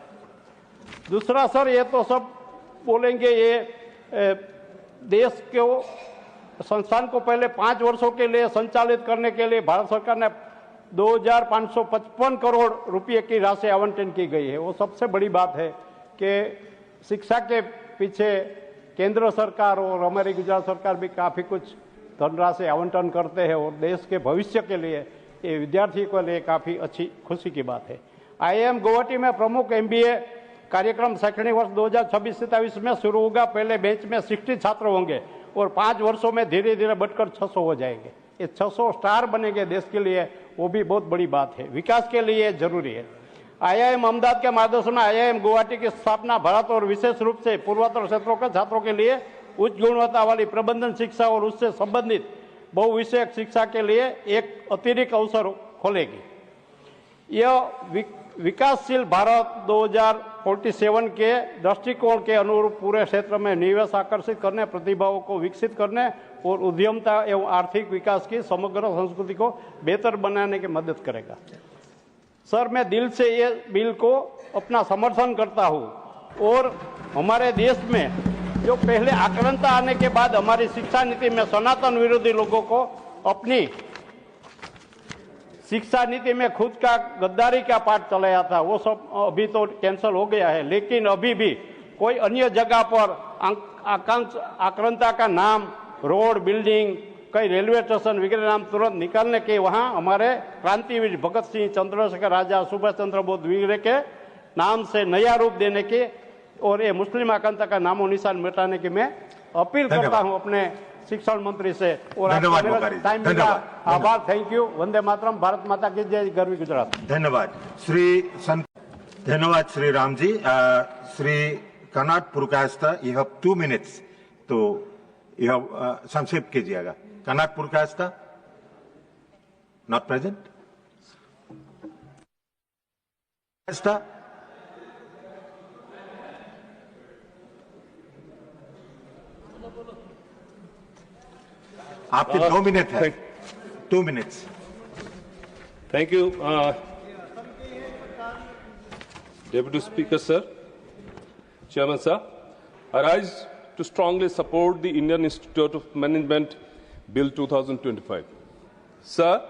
दूसरा सर, ये तो सब बोलेंगे, ये देश को संस्थान को पहले 5 वर्षों के लिए संचालित करने के लिए भारत सरकार ने 2555 करोड़ रुपए की राशि आवंटन की गई है। वो सबसे बड़ी बात है कि शिक्षा के पीछे केंद्र सरकार और हमारी गुजरात सरकार भी काफ़ी कुछ धनराशि आवंटन करते हैं और देश के भविष्य के लिए, ये विद्यार्थियों के लिए काफ़ी अच्छी खुशी की बात है। IIM गुवाहाटी में प्रमुख MBA कार्यक्रम शैक्षणिक वर्ष 2026-27 में शुरू होगा। पहले बैच में 60 छात्र होंगे और 5 वर्षों में धीरे धीरे बढ़कर 600 हो जाएंगे। ये 600 स्टार बनेंगे देश के लिए, वो भी बहुत बड़ी बात है, विकास के लिए जरूरी है। IIM अहमदाबाद के मार्गदर्शन में IIM गुवाहाटी की स्थापना भारत और विशेष रूप से पूर्वोत्तर क्षेत्रों के छात्रों के लिए उच्च गुणवत्ता वाली प्रबंधन शिक्षा और उससे संबंधित बहुविषयक शिक्षा के लिए एक अतिरिक्त अवसर खोलेगी। यह विकासशील भारत 2047 के दृष्टिकोण के अनुरूप पूरे क्षेत्र में निवेश आकर्षित करने, प्रतिभाओं को विकसित करने और उद्यमता एवं आर्थिक विकास की समग्र संस्कृति को बेहतर बनाने की मदद करेगा। सर, मैं दिल से ये बिल को अपना समर्थन करता हूँ और हमारे देश में जो पहले आक्रांता आने के बाद हमारी शिक्षा नीति में सनातन विरोधी लोगों को अपनी शिक्षा नीति में खुद का गद्दारी का पाठ चलाया था, वो सब अभी तो कैंसिल हो गया है। लेकिन अभी भी कोई अन्य जगह पर आक्रांता का नाम, रोड, बिल्डिंग, कई रेलवे स्टेशन वगैरह नाम तुरंत निकालने के वहाँ हमारे क्रांतिवीर भगत सिंह, चंद्रशेखर आजाद, सुभाष चंद्र बोस वगैरह के नाम से नया रूप देने के और ये मुस्लिम आक्रांता का नामो निशान मिटाने की मैं अपील करता हूँ अपने शिक्षण मंत्री से। और टाइम मिला, आभार, थैंक यू। वंदे मातरम, भारत माता की जय, गर्वी गुजरात। धन्यवाद धन्यवाद Shri Ram ji. Shri Karnat Purkayastha, you have 2 minutes, तो यह संक्षेप कीजिएगा। Karnat Purkayastha not present. आपके 2 मिनट है। 2 minutes. Thank you, Deputy Speaker, sir. Chairman, sir. I rise to strongly support the Indian Institute of Management Bill 2025. Sir,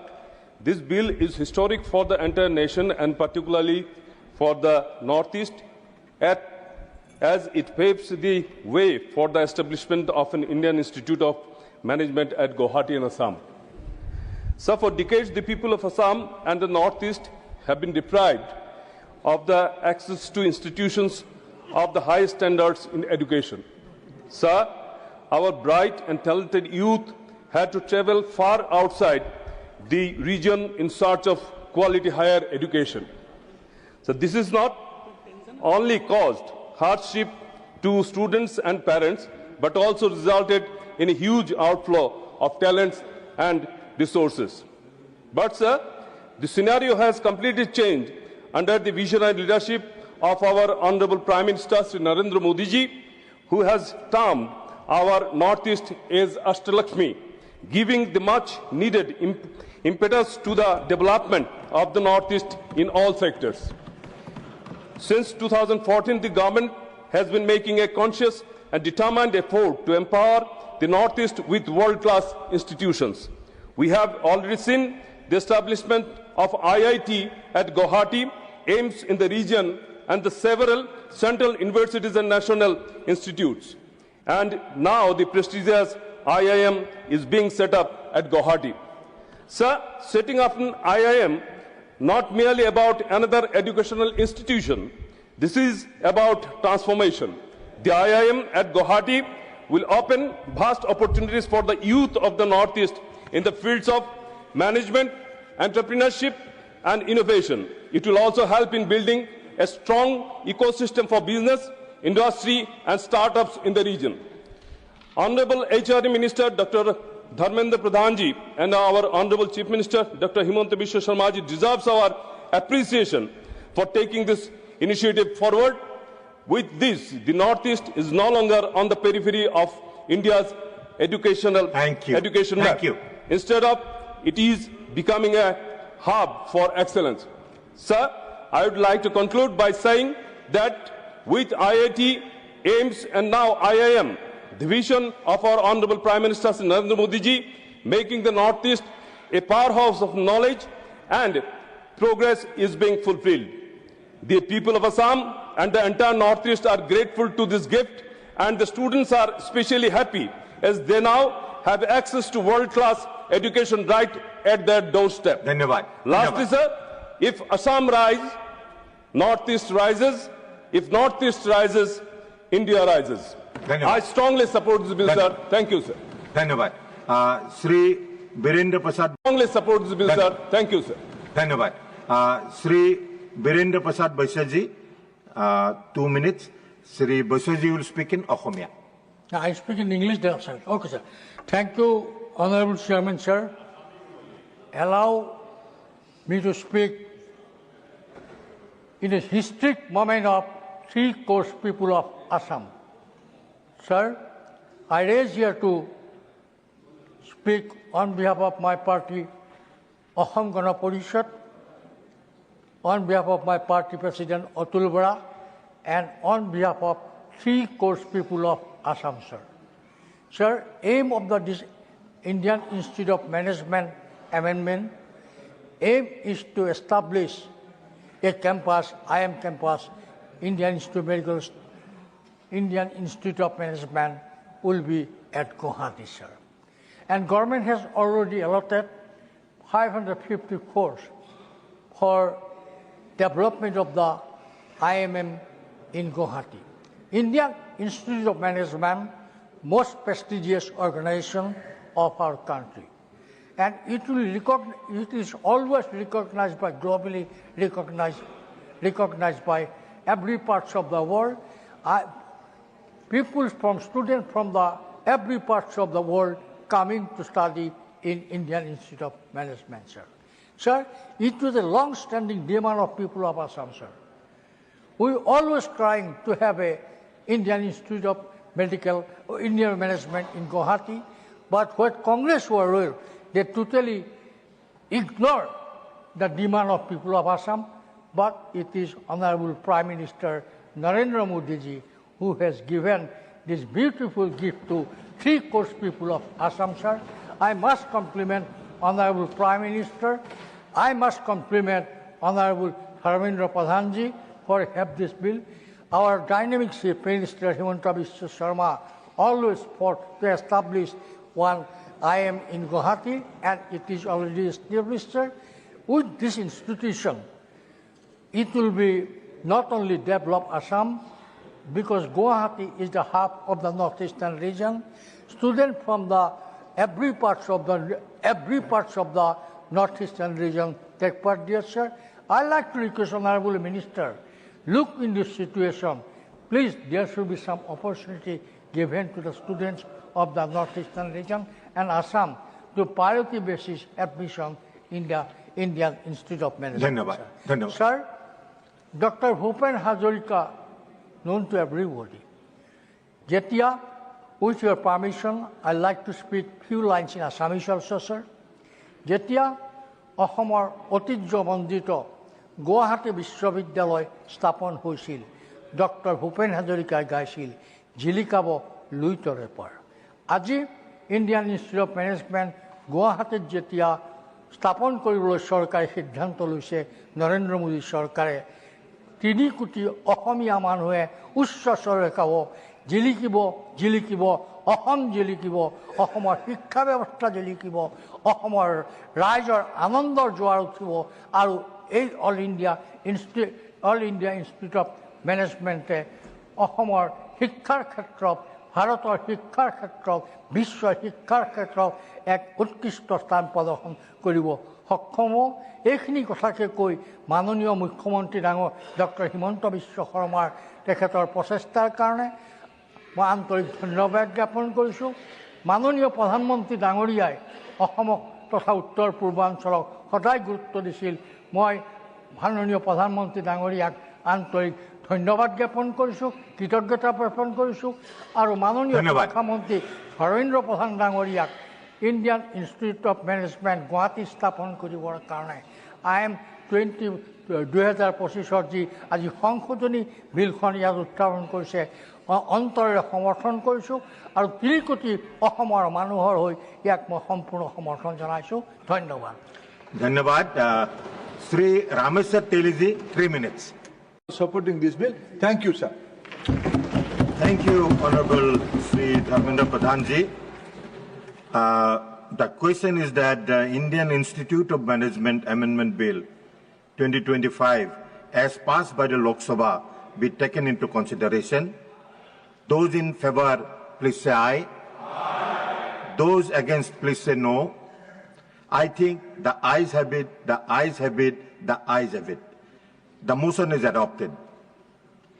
this bill is historic for the entire nation and particularly for the Northeast, as it paves the way for the establishment of an Indian Institute of Management at Guwahati in Assam. So for decades, the people of Assam and the Northeast have been deprived of the access to institutions of the highest standards in education. Sir, our bright and talented youth had to travel far outside the region in search of quality higher education. So this is not only caused hardship to students and parents, but also resulted in a huge outflow of talents and resources. But, sir, the scenario has completely changed under the visionary leadership of our Honorable Prime Minister, Sri Narendra Modi ji, who has termed our Northeast as Ashtalakshmi, giving the much needed impetus to the development of the Northeast in all sectors. Since 2014, the government has been making a conscious and determined effort to empower the Northeast with world-class institutions. We have already seen the establishment of IIT at Guwahati, AIMS in the region, and the several central universities and national institutes. And now the prestigious IIM is being set up at Guwahati. Sir, setting up an IIM not merely about another educational institution. This is about transformation. The IIM at Guwahati will open vast opportunities for the youth of the Northeast in the fields of management, entrepreneurship, and innovation. It will also help in building a strong ecosystem for business, industry, and startups in the region. Honorable HRD Minister Dr. Dharmendra Pradhan ji and our Honorable Chief Minister Dr. Himanta Biswa Sharma ji deserves our appreciation for taking this initiative forward. With this, the Northeast is no longer on the periphery of India's education map. Thank you. Instead of, it is becoming a hub for excellence. Sir, I would like to conclude by saying that with IIT, AIMS, and now IIM, the vision of our Honorable Prime Minister Narendra Modi ji, making the Northeast a powerhouse of knowledge and progress is being fulfilled. The people of Assam and the entire Northeast are grateful to this gift, and the students are especially happy as they now have access to world-class education right at their doorstep. Dhanyavad. Lastly, sir, if Assam rises, Northeast rises. If Northeast rises, India rises. Dhanyavad. I strongly support this bill, sir. Thank you, sir. धन्यवाद. श्री बीरेंद्र प्रसाद Strongly support this bill, sir. Thank you, sir. धन्यवाद. श्री बीरेंद्र प्रसाद बैश्य जी, 2 minutes. Shri Basaji will speak in Assamese. I speak in English, sir. Okay, sir. Thank you, Honorable Chairman, sir. Allow me to speak in a historic moment of three-course people of Assam. Sir, I raise here to speak on behalf of my party, Assam Gana Parishad, on behalf of my party president, Atul Bara, and on behalf of three-course people of Assam, sir. Sir, aim of this Indian Institute of Management amendment, aim is to establish a campus, IM campus, Indian Institute of Management will be at Guwahati, sir. And government has already allotted 550 crores for development of the IMM in Guwahati. Indian Institute of Management, most prestigious organization of our country. And it is always recognized by, globally recognized by every part of the world. Students from every part of the world coming to study in Indian Institute of Management, sir. Sir, it was a long-standing demand of people of Assam, sir. We were always trying to have a Indian Institute of Indian Management in Guwahati, but when Congress were ruled, they totally ignored the demand of people of Assam. But it is Honorable Prime Minister Narendra Modi ji who has given this beautiful gift to three-course people of Assam, sir. I must compliment Honorable Prime Minister. I must compliment Honorable Dharmendra Pradhan ji for have this bill. Our dynamic Chief Minister Himanta Biswa Sharma always fought to establish one IM in Guwahati, and it is already established, sir. With this institution, it will be not only develop Assam, because Guwahati is the hub of the northeastern region. Students from every parts of the northeastern region take part there, sir. I like to request Honorable Minister, look in this situation. Please, there should be some opportunity given to the students of the northeastern region and Assam to priority basis admission in the Indian Institute of Management. Dhanyavad. Dhanyavad. Sir, Dr. Bhupen Hazarika, known to everybody. Jetia, with your permission, I'd like to speak few lines in Assamese also, sir. Jetia, Assamar Otijjo Mandito, Guwahati Vishwavidyalaya স্থাপন হৈছিল doctor Bhupen হাজৰিকাই গাইছিল জিলিকাব লুইতৰে পাৰ আজি Indian institute of management গুৱাহাটীত যেতিয়া স্থাপন কৰিবলৈ চৰকাৰে সিদ্ধান্ত লৈছে নৰেন্দ্ৰ মোদী চৰকাৰে 3 কোটি অসমীয়া মানুহে উচ্চ স্বৰে কাব জিলিকিব জিলিকিব অসম জিলিকিব অসমৰ শিক্ষা ব্যৱস্থা জিলিকিব অসমৰ ৰাইজৰ আনন্দৰ জোৱাৰ উঠিব আৰু এই অল ইণ্ডিয়া ইনষ্টিটিউট অফ মেনেজমেণ্টে অসমৰ শিক্ষাৰ ক্ষেত্ৰত ভাৰতৰ শিক্ষাৰ ক্ষেত্ৰত বিশ্বৰ শিক্ষাৰ ক্ষেত্ৰত এক উৎকৃষ্ট স্থান প্ৰদৰ্শন কৰিব সক্ষম এইখিনি কথাকে কৈ মাননীয় মুখ্যমন্ত্ৰী ডাঙৰ ডক্টৰ হিমন্ত বিশ্ব শৰ্মাৰ তেখেতৰ প্ৰচেষ্টাৰ কাৰণে মই আন্তৰিক ধন্যবাদ জ্ঞাপন কৰিছোঁ মাননীয় প্ৰধানমন্ত্ৰী ডাঙৰীয়াই অসমক তথা উত্তৰ পূৰ্বাঞ্চলক সদায় গুৰুত্ব দিছিল মই মাননীয় প্ৰধানমন্ত্ৰী ডাঙৰীয়াক আন্তৰিক ধন্যবাদ জ্ঞাপন কৰিছোঁ কৃতজ্ঞতা জ্ঞাপন কৰিছোঁ আৰু মাননীয় মুখ্যমন্ত্ৰী ধৰ্মেন্দ্ৰ প্ৰধান ডাঙৰীয়াক Indian institute of management Guwahati স্থাপন কৰিবৰ কাৰণে আই এম 2025 যি আজি সংশোধনী বিলখন ইয়াত উত্থাপন কৰিছে অন্তৰেৰে সমৰ্থন কৰিছোঁ আৰু 3 কোটি অসমৰ মানুহৰ হৈ ইয়াক মই সম্পূৰ্ণ সমৰ্থন জনাইছোঁ। ধন্যবাদ। ধন্যবাদ। Shri Rameswar তেলীজী 3 minutes. Supporting this bill. Thank you, sir. Thank you, Honorable Sri Dharmendra Pradhan ji. The question is that the Indian Institute of Management Amendment Bill 2025, as passed by the Lok Sabha, be taken into consideration. Those in favor, please say aye. Those against, please say no. I think the ayes have it, the ayes have it, the ayes have it. The motion is adopted.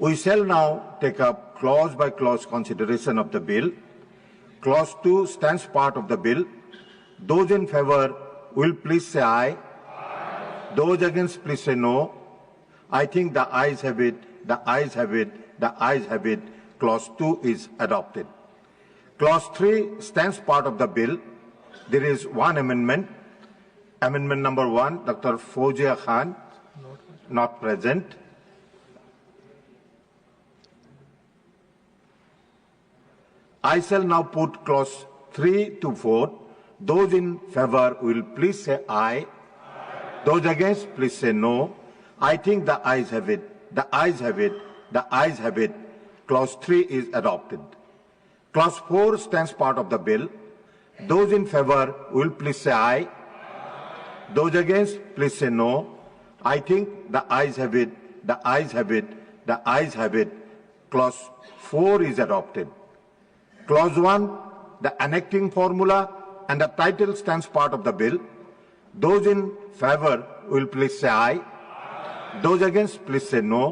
We shall now take up clause-by-clause consideration of the bill. Clause 2 stands part of the bill. Those in favor will please say aye. Those against, please say no. I think the ayes have it, the ayes have it, the ayes have it. Clause 2 is adopted. Clause 3 stands part of the bill. There is one amendment. Amendment number 1, Dr. Fozia Khan, not present. I shall now put clause 3 to vote. Those in favor will please say aye. Those against, please say no. I think the ayes have it, the ayes have it, the ayes have it. Clause 3 is adopted. Clause 4 stands part of the bill. Those in favor will please say aye. Those against, please say no. I think the ayes have it, the ayes have it, the ayes have it. Clause 4 is adopted. Clause 1, the enacting formula and the title stands part of the bill. Those in favor will please say aye. Those against, please say no.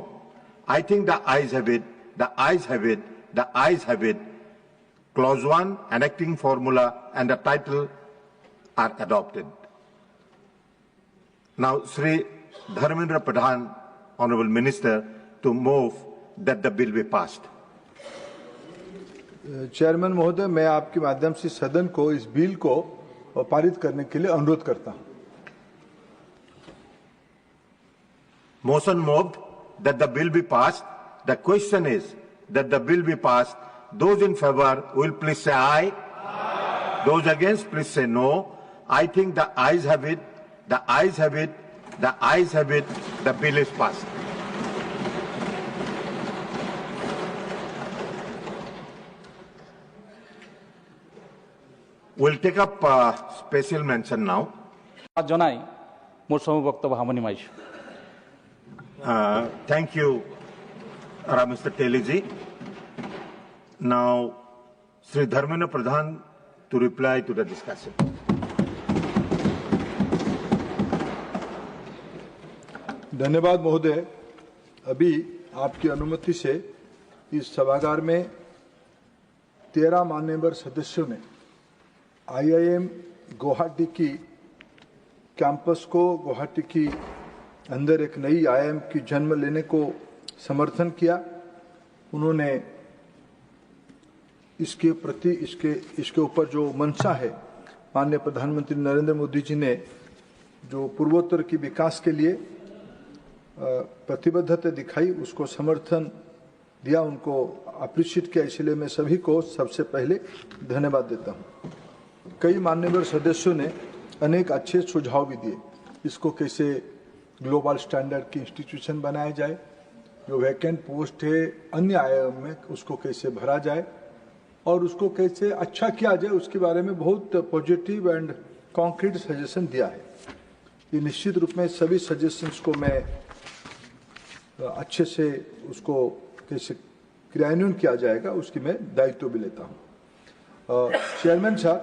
I think the ayes have it, the ayes have it, the ayes have it. Clause 1, enacting formula and the title are adopted. Now, Sri Dharmendra Pradhan, Honorable Minister, to move that the bill be passed. Chairman महोदय, मैं आपके माध्यम से सदन को इस bill को पारित करने के लिए अनुरोध करता हूं। Motion moved that the bill be passed. The question is that the bill be passed. Those in favor will please say aye. Those against, please say no. I think the ayes have it, the ayes have it, the ayes have it. The bill is passed. We'll take up special mention now. জনাই মোৰ সমূহ বক্তব্য সামৰণি মাৰিছোঁ। Thank you, Mr. Teliji. Now, Sri Dharmendra Pradhan to reply to the discussion. धन्यवाद महोदय। अभी आपकी अनुमति से इस सभागार में 13 मान्यवर सदस्यों ने IIM गुवाहाटी की कैंपस को गुवाहाटी की अंदर एक नई IIM की जन्म लेने को समर्थन किया। उन्होंने इसके प्रति इसके ऊपर जो मंशा है, माननीय प्रधानमंत्री नरेंद्र मोदी जी ने जो पूर्वोत्तर की विकास के लिए प्रतिबद्धता दिखाई, उसको समर्थन दिया, उनको अप्रिशिएट किया। इसलिए मैं सभी को सबसे पहले धन्यवाद देता हूं। कई मान्यवर सदस्यों ने अनेक अच्छे सुझाव भी दिए। इसको कैसे ग्लोबल स्टैंडर्ड की इंस्टीट्यूशन बनाया जाए, जो वैकेंट पोस्ट है अन्य IIM में उसको कैसे भरा जाए और उसको कैसे अच्छा किया जाए, उसके बारे में बहुत पॉजिटिव एंड कॉन्क्रीट सजेशन दिया है। ये निश्चित रूप में सभी सजेशंस को मैं अच्छे से उसको कैसे क्रियान्वयन किया जाएगा उसकी मैं दायित्व भी लेता हूँ। चेयरमैन साहब,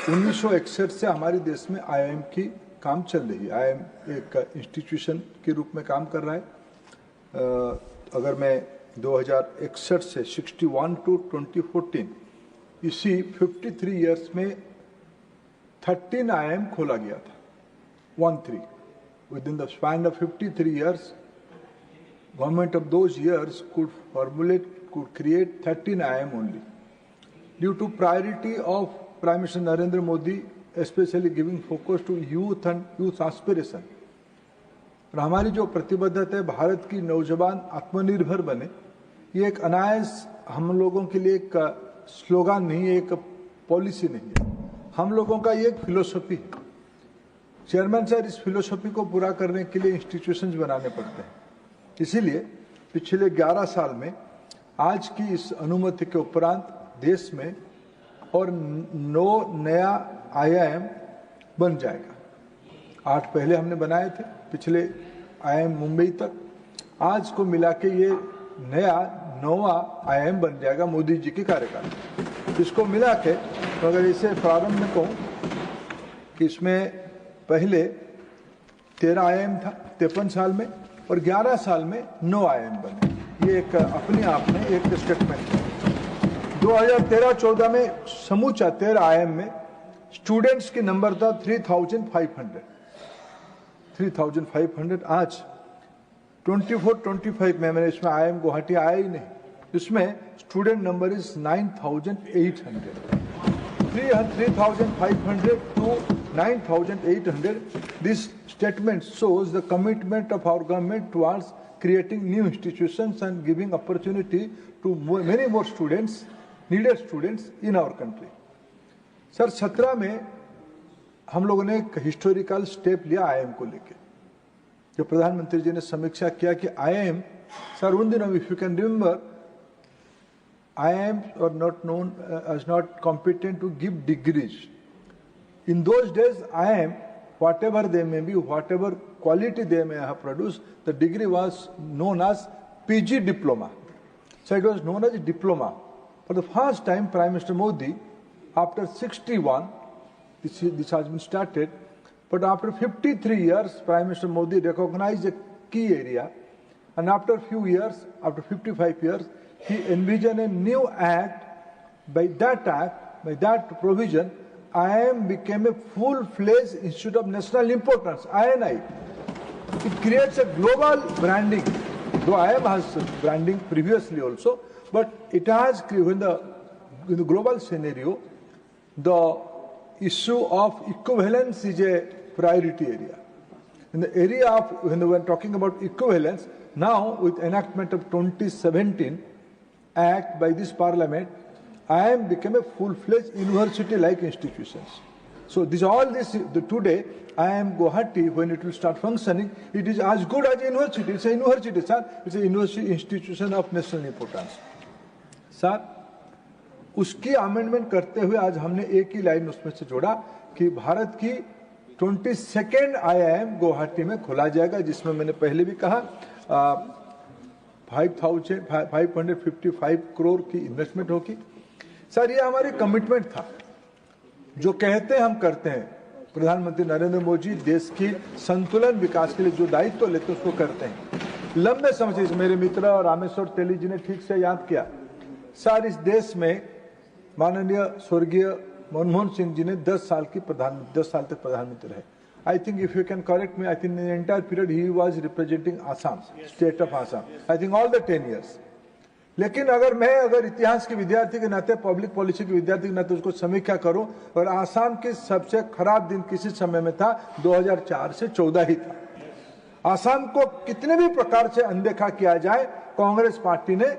1961 से हमारे देश में IIM की काम चल रही है। IIM एक इंस्टीट्यूशन के रूप में काम कर रहा है। अगर मैं 2061 से 61 टू 2014 इसी 53 इयर्स में 13 IIM खोला गया था। 13 within the span of 53 years, government of those years could create 13 IIM only. Due to priority of Prime Minister Narendra Modi, especially giving focus to youth and youth aspiration, और हमारी जो प्रतिबद्धता है भारत की नौजवान आत्मनिर्भर बने, ये एक अनायास हम लोगों के लिए एक स्लोगन नहीं है, एक पॉलिसी नहीं है, हम लोगों का ये एक फिलोसफी है। चेयरमैन सर, इस फिलोसफी को पूरा करने के लिए इंस्टीट्यूशंस बनाने पड़ते हैं। इसीलिए पिछले 11 साल में आज की इस अनुमति के उपरांत देश में और 9 नया IIM बन जाएगा। 8 पहले हमने बनाए थे, पिछले IIM मुंबई तक, आज को मिला के ये नया 9वां IIM बन जाएगा मोदी जी के कार्यकाल। इसको मिला के तो अगर इसे प्रारंभ में कहूँ कि इसमें पहले 13 IIM था 53 साल में, और 11 साल में 9 IIM बने। ये एक अपने आप में एक स्टेटमेंट है। 2013-14 में समूचा 13 IIM में स्टूडेंट्स की नंबर था 3,500। आज 24-25 में मैंने इसमें IIM गुवाहाटी आया ही नहीं, इसमें student number is 9,800। 3,500 to 9,800. This statement shows the commitment of our government towards creating new institutions and giving opportunity to many more students, needed students in our country. Sir 17 में हम लोगों ने एक हिस्टोरिकल स्टेप लिया IIM को लेके, जो प्रधानमंत्री जी ने समीक्षा किया कि IIM, सर उन दिनों if you can remember, IIMs are not known as not competent to give degrees. In those days, IIM, whatever they may be, whatever quality they may have produced, the degree was known as PG diploma. So it was known as a diploma. For the first time, Prime Minister Modi, after 61, this has been started, but after 53 years, Prime Minister Modi recognized a key area, and after a few years, after 55 years, he envisioned a new act. By that provision, IIM became a full-fledged institute of national importance, INI. It creates a global branding, though IIM has branding previously also, but it has, in the global scenario, the issue of equivalence is a priority area. In the area of, when we are talking about equivalence, now with enactment of 2017 Act by this Parliament, IIM became a full-fledged university-like institutions. So today, IIM Guwahati, when it will start functioning, it is as good as a university. It's a university, sir. It's a university institution of national importance. Sir, उसकी amendment करते हुए आज हमने एक ही line उसमें से जोड़ा कि भारत की 22nd IIM गुवाहाटी में खोला जाएगा, जिसमें मैंने पहले भी कहा 555 करोड़ की इन्वेस्टमेंट होगी। सर ये हमारी कमिटमेंट था, जो कहते हैं हम करते हैं। प्रधानमंत्री नरेंद्र मोदी देश की संतुलन विकास के लिए जो दायित्व लेते हैं उसको करते हैं। लंबे समय से मेरे मित्र और रामेश्वर तेली जी ने ठीक से याद किया, सर इस देश में माननीय स्वर्गीय मनमोहन सिंह जी ने 10 साल तक प्रधानमंत्री रहे। I think if you can correct me, I think in the entire period he was representing Assam, state of Assam. I think all the 10 years. लेकिन अगर इतिहास के विद्यार्थी के नाते, पब्लिक पॉलिसी के विद्यार्थी के नाते उसको समीक्षा करूं, और आसाम के सबसे खराब दिन किसी समय में था 2004 से 14 ही था। आसाम को कितने भी प्रकार से अनदेखा किया जाए कांग्रेस पार्टी ने,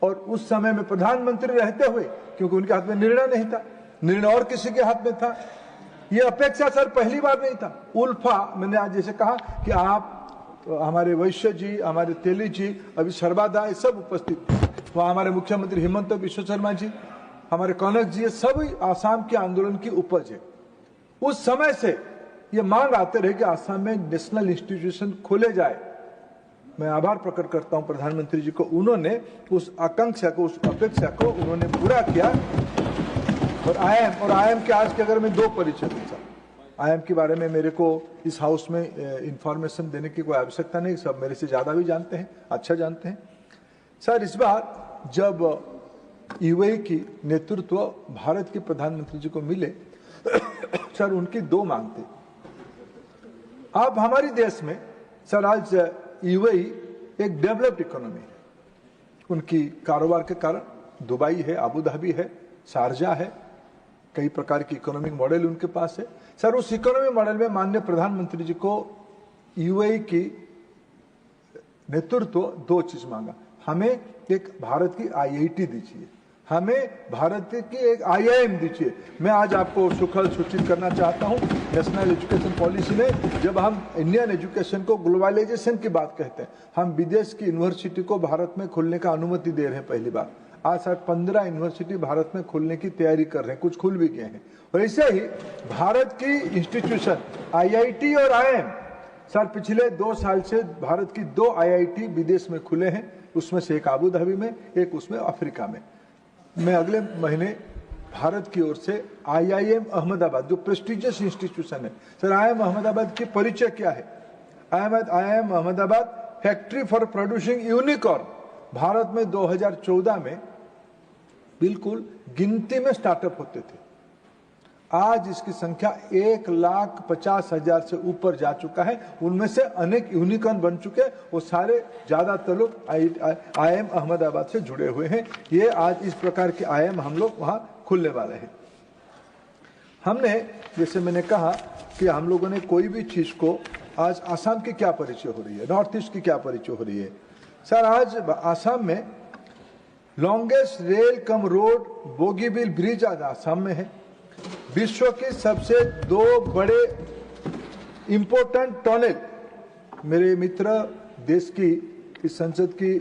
और उस समय में प्रधानमंत्री रहते हुए, क्योंकि उनके हाथ में निर्णय नहीं था, निर्णय और किसी के हाथ में था। ये अपेक्षा सर पहली बार नहीं था। उल्फा, मैंने आज जैसे कहा कि आप हमारे वैश्य जी, हमारे तेली जी, अभी सर्वादा सब उपस्थित थे, वहाँ हमारे मुख्यमंत्री हिमंत बिश्व शर्मा जी, हमारे कनक जी, ये सब आसाम के आंदोलन की उपज है। उस समय से ये मांग आते रहे कि आसाम में नेशनल इंस्टीट्यूशन खोले जाए। मैं आभार प्रकट करता हूं प्रधानमंत्री जी को, उन्होंने उस आकांक्षा को, उस अपेक्षा को उन्होंने पूरा किया। और IIM के आज के अगर मैं 2 परिचय दूं सर, IIM के बारे में मेरे को इस हाउस में इंफॉर्मेशन देने की कोई आवश्यकता नहीं, सब मेरे से ज्यादा भी जानते हैं, अच्छा जानते हैं। सर इस बार जब UAE की नेतृत्व भारत के प्रधानमंत्री जी को मिले सर, उनकी 2 मांग थी। अब हमारी देश में सर आज UAE एक डेवलप्ड इकोनॉमी है, उनकी कारोबार के कारण दुबई है, अबू धाबी है, शारजा है, कई प्रकार की इकोनॉमिक मॉडल उनके पास है। सर उस इकोनॉमिक मॉडल में माननीय प्रधानमंत्री जी को UAE की नेतृत्व दो चीज मांगा, हमें एक भारत की आईआईटी दीजिए, हमें भारत की एक आईआईएम दीजिए। मैं आज आपको सुखद सूचित करना चाहता हूं, नेशनल एजुकेशन पॉलिसी में जब हम इंडियन एजुकेशन को ग्लोबलाइजेशन की बात कहते हैं, हम विदेश की यूनिवर्सिटी को भारत में खोलने का अनुमति दे रहे हैं पहली बार। आज 15 यूनिवर्सिटी भारत में खोलने की तैयारी कर रहे हैं, कुछ खुल भी गए हैं। और ऐसे ही भारत की इंस्टीट्यूशन आईआईटी और आईआईएम, सर पिछले 2 साल से भारत की 2 आईआईटी विदेश में खुले हैं, उसमें से एक आबू धाबी में, एक उसमें अफ्रीका में। मैं अगले महीने भारत की ओर से आईआईएम अहमदाबाद, जो प्रेस्टिजियस इंस्टीट्यूशन है, सर आईआईएम अहमदाबाद की परिचय क्या है? IIM Ahmedabad factory for producing unicorn, Bharat में 2014 में बिल्कुल गिनती में स्टार्टअप होते थे। आज इसकी संख्या 1,50,000 से ऊपर जा चुका है, उनमें से अनेक यूनिकॉर्न बन चुके हैं। वो सारे ज्यादातर लोग आईआईएम अहमदाबाद से जुड़े हुए हैं। ये आज इस प्रकार के आईआईएम हम लोग वहां खुलने वाले हैं। हमने, जैसे मैंने कहा कि हम लोगों ने कोई भी चीज को, आज आसाम की क्या परिचय हो रही है, नॉर्थ ईस्ट की क्या परिचय हो रही है। सर आज आसाम में longest rail cum road Bogibeel bridge आज आसाम में है। विश्व के सबसे 2 बड़े इंपोर्टेंट टनल, मेरे मित्र देश की इस संसद की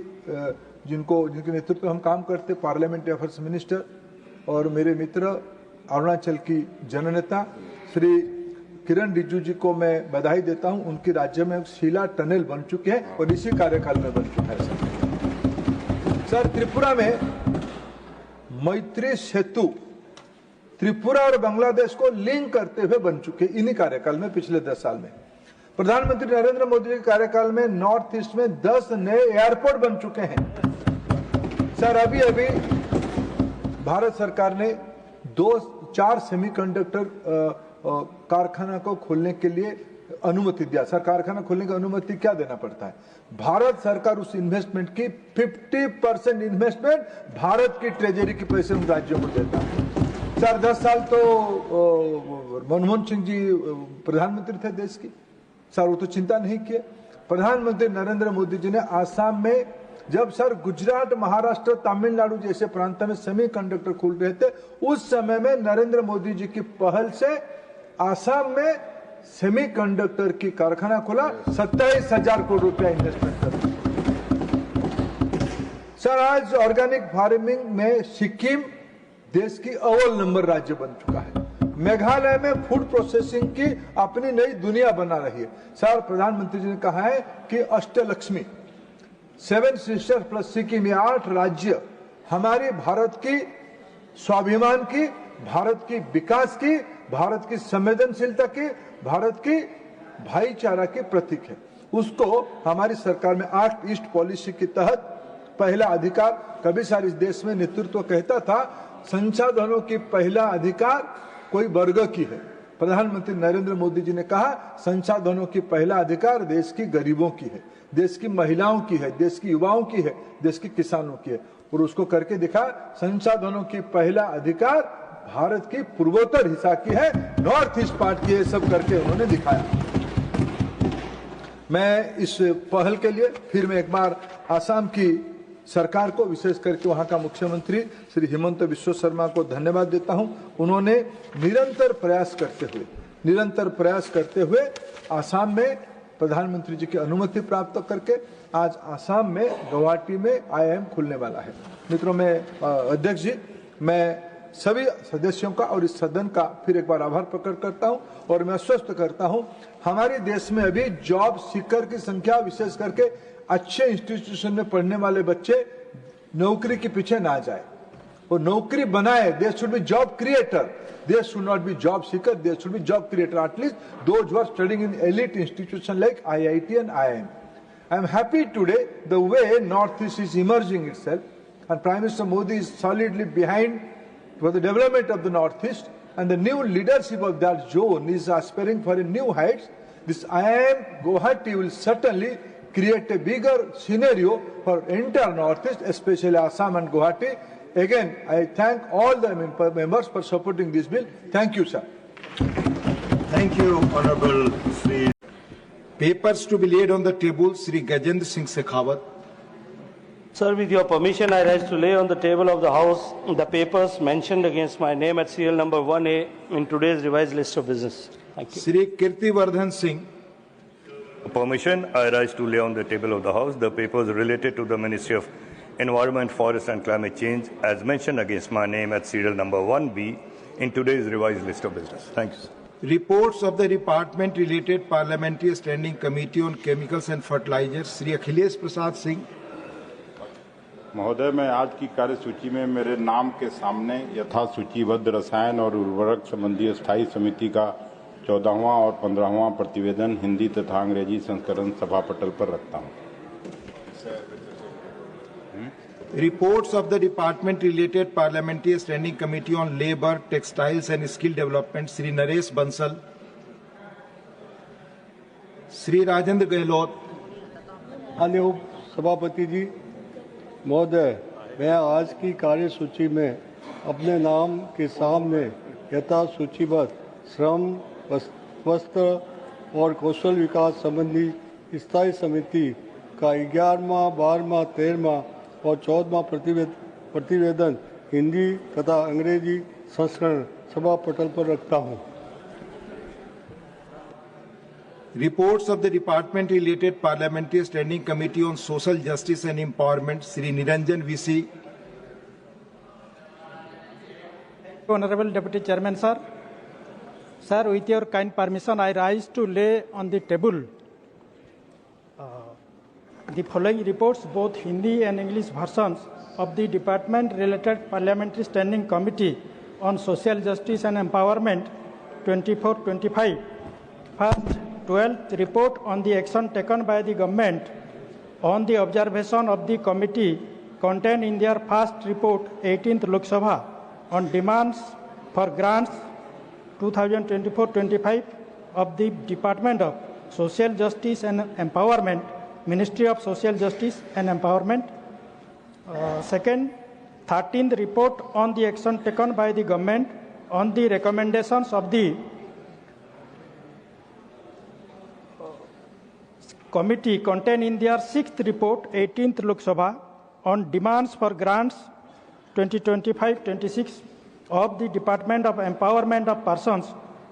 जिनके नेतृत्व में हम काम करते, पार्लियामेंट्री अफेयर्स मिनिस्टर और मेरे मित्र अरुणाचल की जननेता श्री किरण रिजिजू जी को मैं बधाई देता हूं। उनके राज्य में शीला टनल बन चुके हैं और इसी कार्यकाल में बन चुका है। सर त्रिपुरा में मैत्री सेतु त्रिपुरा और बांग्लादेश को लिंक करते हुए बन चुके इन्हीं कार्यकाल में, पिछले 10 साल में। प्रधानमंत्री नरेंद्र मोदी के कार्यकाल में नॉर्थ ईस्ट में 10 नए एयरपोर्ट बन चुके हैं। सर अभी भारत सरकार ने 4 सेमीकंडक्टर कारखाना को खोलने के लिए अनुमति दिया। सर कारखाना खोलने की अनुमति क्या देना पड़ता है? भारत सरकार उस इन्वेस्टमेंट की 50% इन्वेस्टमेंट भारत की ट्रेजरी के पैसे उन राज्यों को देता है। सर 10 साल तो मनमोहन सिंह जी प्रधानमंत्री थे देश की, सर वो तो चिंता नहीं किए। प्रधानमंत्री नरेंद्र मोदी जी ने आसाम में जब सर गुजरात, महाराष्ट्र, तमिलनाडु जैसे प्रांत में सेमीकंडक्टर खुल रहे थे, उस समय में नरेंद्र मोदी जी की पहल से आसाम में सेमीकंडक्टर की कारखाना खोला, 27,000 करोड़ रुपया इन्वेस्टमेंट कर। सर आज ऑर्गेनिक फार्मिंग में सिक्किम देश की अव्वल नंबर राज्य बन चुका है। मेघालय में फूड प्रोसेसिंग की अपनी नई दुनिया बना रही है। सर प्रधानमंत्री जी ने कहा है कि अष्टलक्ष्मी 7 सिस्टर्स प्लस सिक्किम, 8 राज्य हमारी भारत की स्वाभिमान की, भारत की विकास की, भारत की संवेदनशीलता की, भारत की भाईचारा के प्रतीक है। उसको हमारी सरकार में एक्ट ईस्ट पॉलिसी के तहत पहला अधिकार, कभी सार इस देश में नेतृत्व कहता था संसाधनों की पहला अधिकार कोई वर्ग की है। प्रधानमंत्री नरेंद्र मोदी जी ने कहा संसाधनों की पहला अधिकार देश की गरीबों की है, देश की महिलाओं की है, देश की युवाओं की है, देश के किसानों की है। और उसको करके दिखा, संसाधनों की पहला अधिकार भारत की पूर्वोत्तर हिस्सा की है, नॉर्थ ईस्ट पार्ट की है, सब करके उन्होंने दिखाया। मैं इस पहल के लिए फिर मैं एक बार आसाम की सरकार को, विशेष करके वहां का मुख्यमंत्री श्री हिमंत बिस्वा शर्मा को धन्यवाद देता हूं। उन्होंने निरंतर प्रयास करते हुए आसाम में प्रधानमंत्री जी की अनुमति प्राप्त करके आज आसाम में गुवाहाटी में आईआईएम खुलने वाला है। मित्रों, मैं अध्यक्ष जी, मैं सभी सदस्यों का और इस सदन का फिर एक बार आभार प्रकट करता हूं और मैं आश्वस्त करता हूं हमारे देश में अभी जॉब सीकर की संख्या, विशेष करके अच्छे इंस्टीट्यूशन में पढ़ने वाले बच्चे नौकरी के पीछे ना जाए, वो नौकरी बनाए। They should be job creator, they should not be job seeker, they should be job creator, at least those who are studying in elite institution like IIT and IIM. I am happy today the way Northeast is emerging itself, and Prime Minister Modi is solidly behind for the development of the Northeast, and the new leadership of that zone is aspiring for a new heights. This IIM Guwahati will certainly create a bigger scenario for entire Northeast, especially Assam and Guwahati. Again, I thank all the members for supporting this bill. Thank you, sir. Thank you, Honorable Sri. Papers to be laid on the table, Sri Gajendra Singh Shekhawat. Sir, with your permission, I rise to lay on the table of the House the papers mentioned against my name at serial number 1A in today's revised list of business. Thank you. Sri Kirtivardhan Singh. Permission, I rise to lay on the table of the House the papers related to the Ministry of Environment, Forest and Climate Change as mentioned against my name at serial number 1B in today's revised list of business. Thank you, sir. Reports of the department-related Parliamentary Standing Committee on Chemicals and Fertilizers, Sri Akhilesh Prasad Singh. महोदय, मैं आज की कार्यसूची में मेरे नाम के सामने यथा सूचीबद्ध रसायन और उर्वरक संबंधी स्थायी समिति का 14वां और 15वां प्रतिवेदन हिंदी तथा अंग्रेजी संस्करण सभा पटल पर रखता हूं। Reports of the department-related Parliamentary Standing Committee on Labour, Textiles and Skill Development, Sri Naresh Bansal. Sri Rajendra Gehlot. माननीय सभापति जी महोदय, मैं आज की कार्यसूची में अपने नाम के सामने यथा सूचीबद्ध श्रम, वस्त्र और कौशल विकास संबंधी स्थायी समिति का 11वां, 12वां, 13वां और 14वां प्रतिवेदन हिंदी तथा अंग्रेजी संस्करण सभा पटल पर रखता हूं। Reports of the department-related Parliamentary Standing Committee on Social Justice and Empowerment, Sri Niranjan VC. Honorable Deputy Chairman, sir. Sir, with your kind permission, I rise to lay on the table the following reports, both Hindi and English versions of the department-related Parliamentary Standing Committee on Social Justice and Empowerment 24-25. First, 12th report on the action taken by the government on the observation of the committee contained in their first report, 18th Lok Sabha, on demands for grants 2024-25 of the Department of Social Justice and Empowerment, Ministry of Social Justice and Empowerment. Second, 13th report on the action taken by the government on the recommendations of the committee contained in their 6th report, 18th Lok Sabha, on demands for grants 2025-26 of the Department of Empowerment of Persons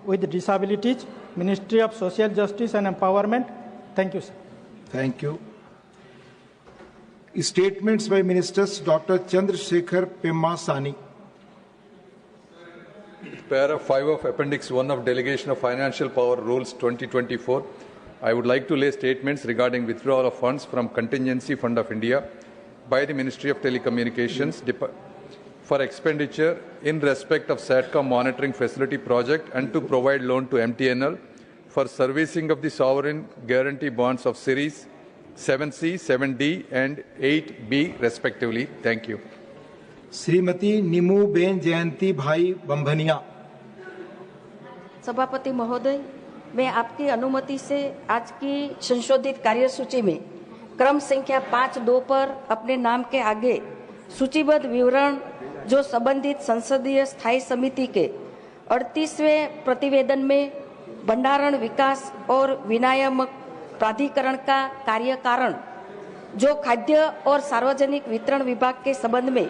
with Disabilities, Ministry of Social Justice and Empowerment. Thank you, sir. Thank you. Statements by Ministers, Dr. Chandrasekhar Pemmasani. Para 5 of Appendix 1 of Delegation of Financial Power Rules 2024, I would like to lay statements regarding withdrawal of funds from Contingency Fund of India by the Ministry of Telecommunications for expenditure in respect of SATCOM monitoring facility project and to provide loan to MTNL for servicing of the sovereign guarantee bonds of Series 7C, 7D and 8B respectively. Thank you. Shrimati Nimu ben Jayanti bhai Bambhaniya. सभापति महोदय, मैं आपकी अनुमति से आज की संशोधित कार्यसूची में क्रम संख्या 5.2 पर अपने नाम के आगे सूचीबद्ध विवरण जो संबंधित संसदीय स्थायी समिति के 38वें प्रतिवेदन में भंडारण विकास और विनियामक प्राधिकरण का कार्यकारण जो खाद्य और सार्वजनिक वितरण विभाग के संबंध में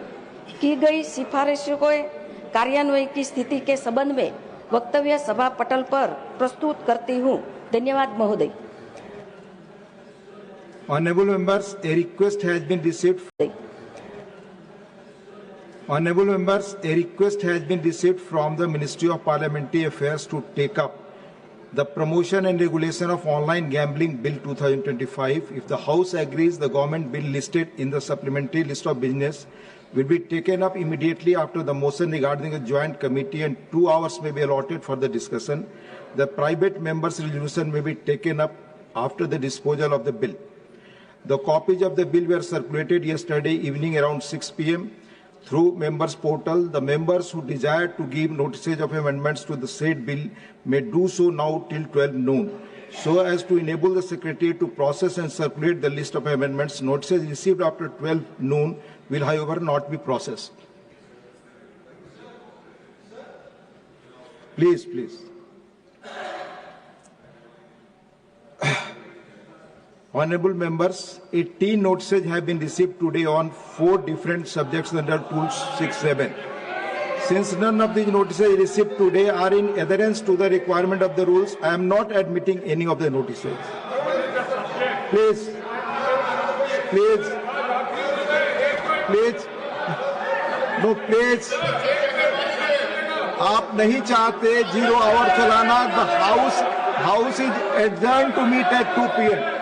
की गई सिफारिशों के कार्यान्वयन की स्थिति के संबंध में वक्तव्य सभा पटल पर प्रस्तुत करती हूँ। धन्यवाद महोदय। Honorable members, a request has been received. Honorable members, a request has been received from the Ministry of Parliamentary Affairs to take up the Promotion and Regulation of Online Gambling Bill 2025. If the House agrees, the government bill listed in the supplementary list of business will be taken up immediately after the motion regarding a joint committee and 2 hours may be allotted for the discussion. The private members' resolution may be taken up after the disposal of the bill. The copies of the bill were circulated yesterday evening around 6 p.m. through members' portal. The members who desire to give notices of amendments to the said bill may do so now till 12 noon, so as to enable the Secretary to process and circulate the list of amendments. Notices received after 12 noon will, however, not be processed. Please. Honorable members, 18 notices have been received today on 4 different subjects under Rule 67. Since none of these notices received today are in adherence to the requirement of the rules, I am not admitting any of the notices. Please. No, please. आप नहीं चाहते 0 hour चलाना. The house is adjourned to meet at 2 p.m.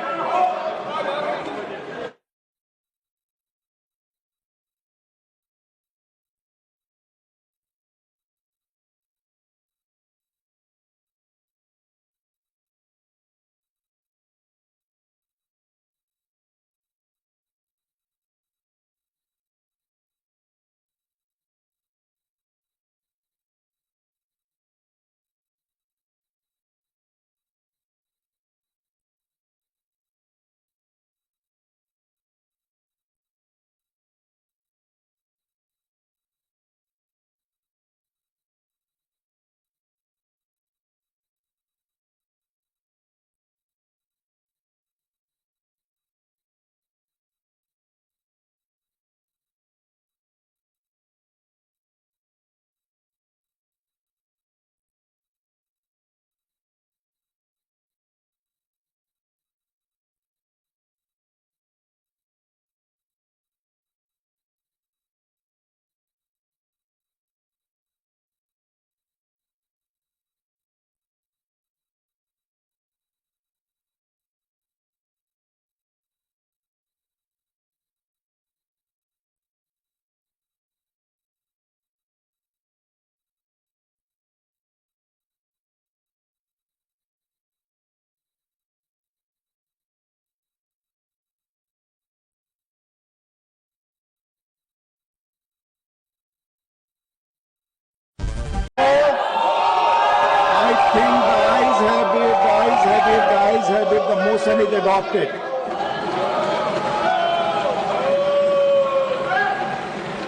The motion is adopted.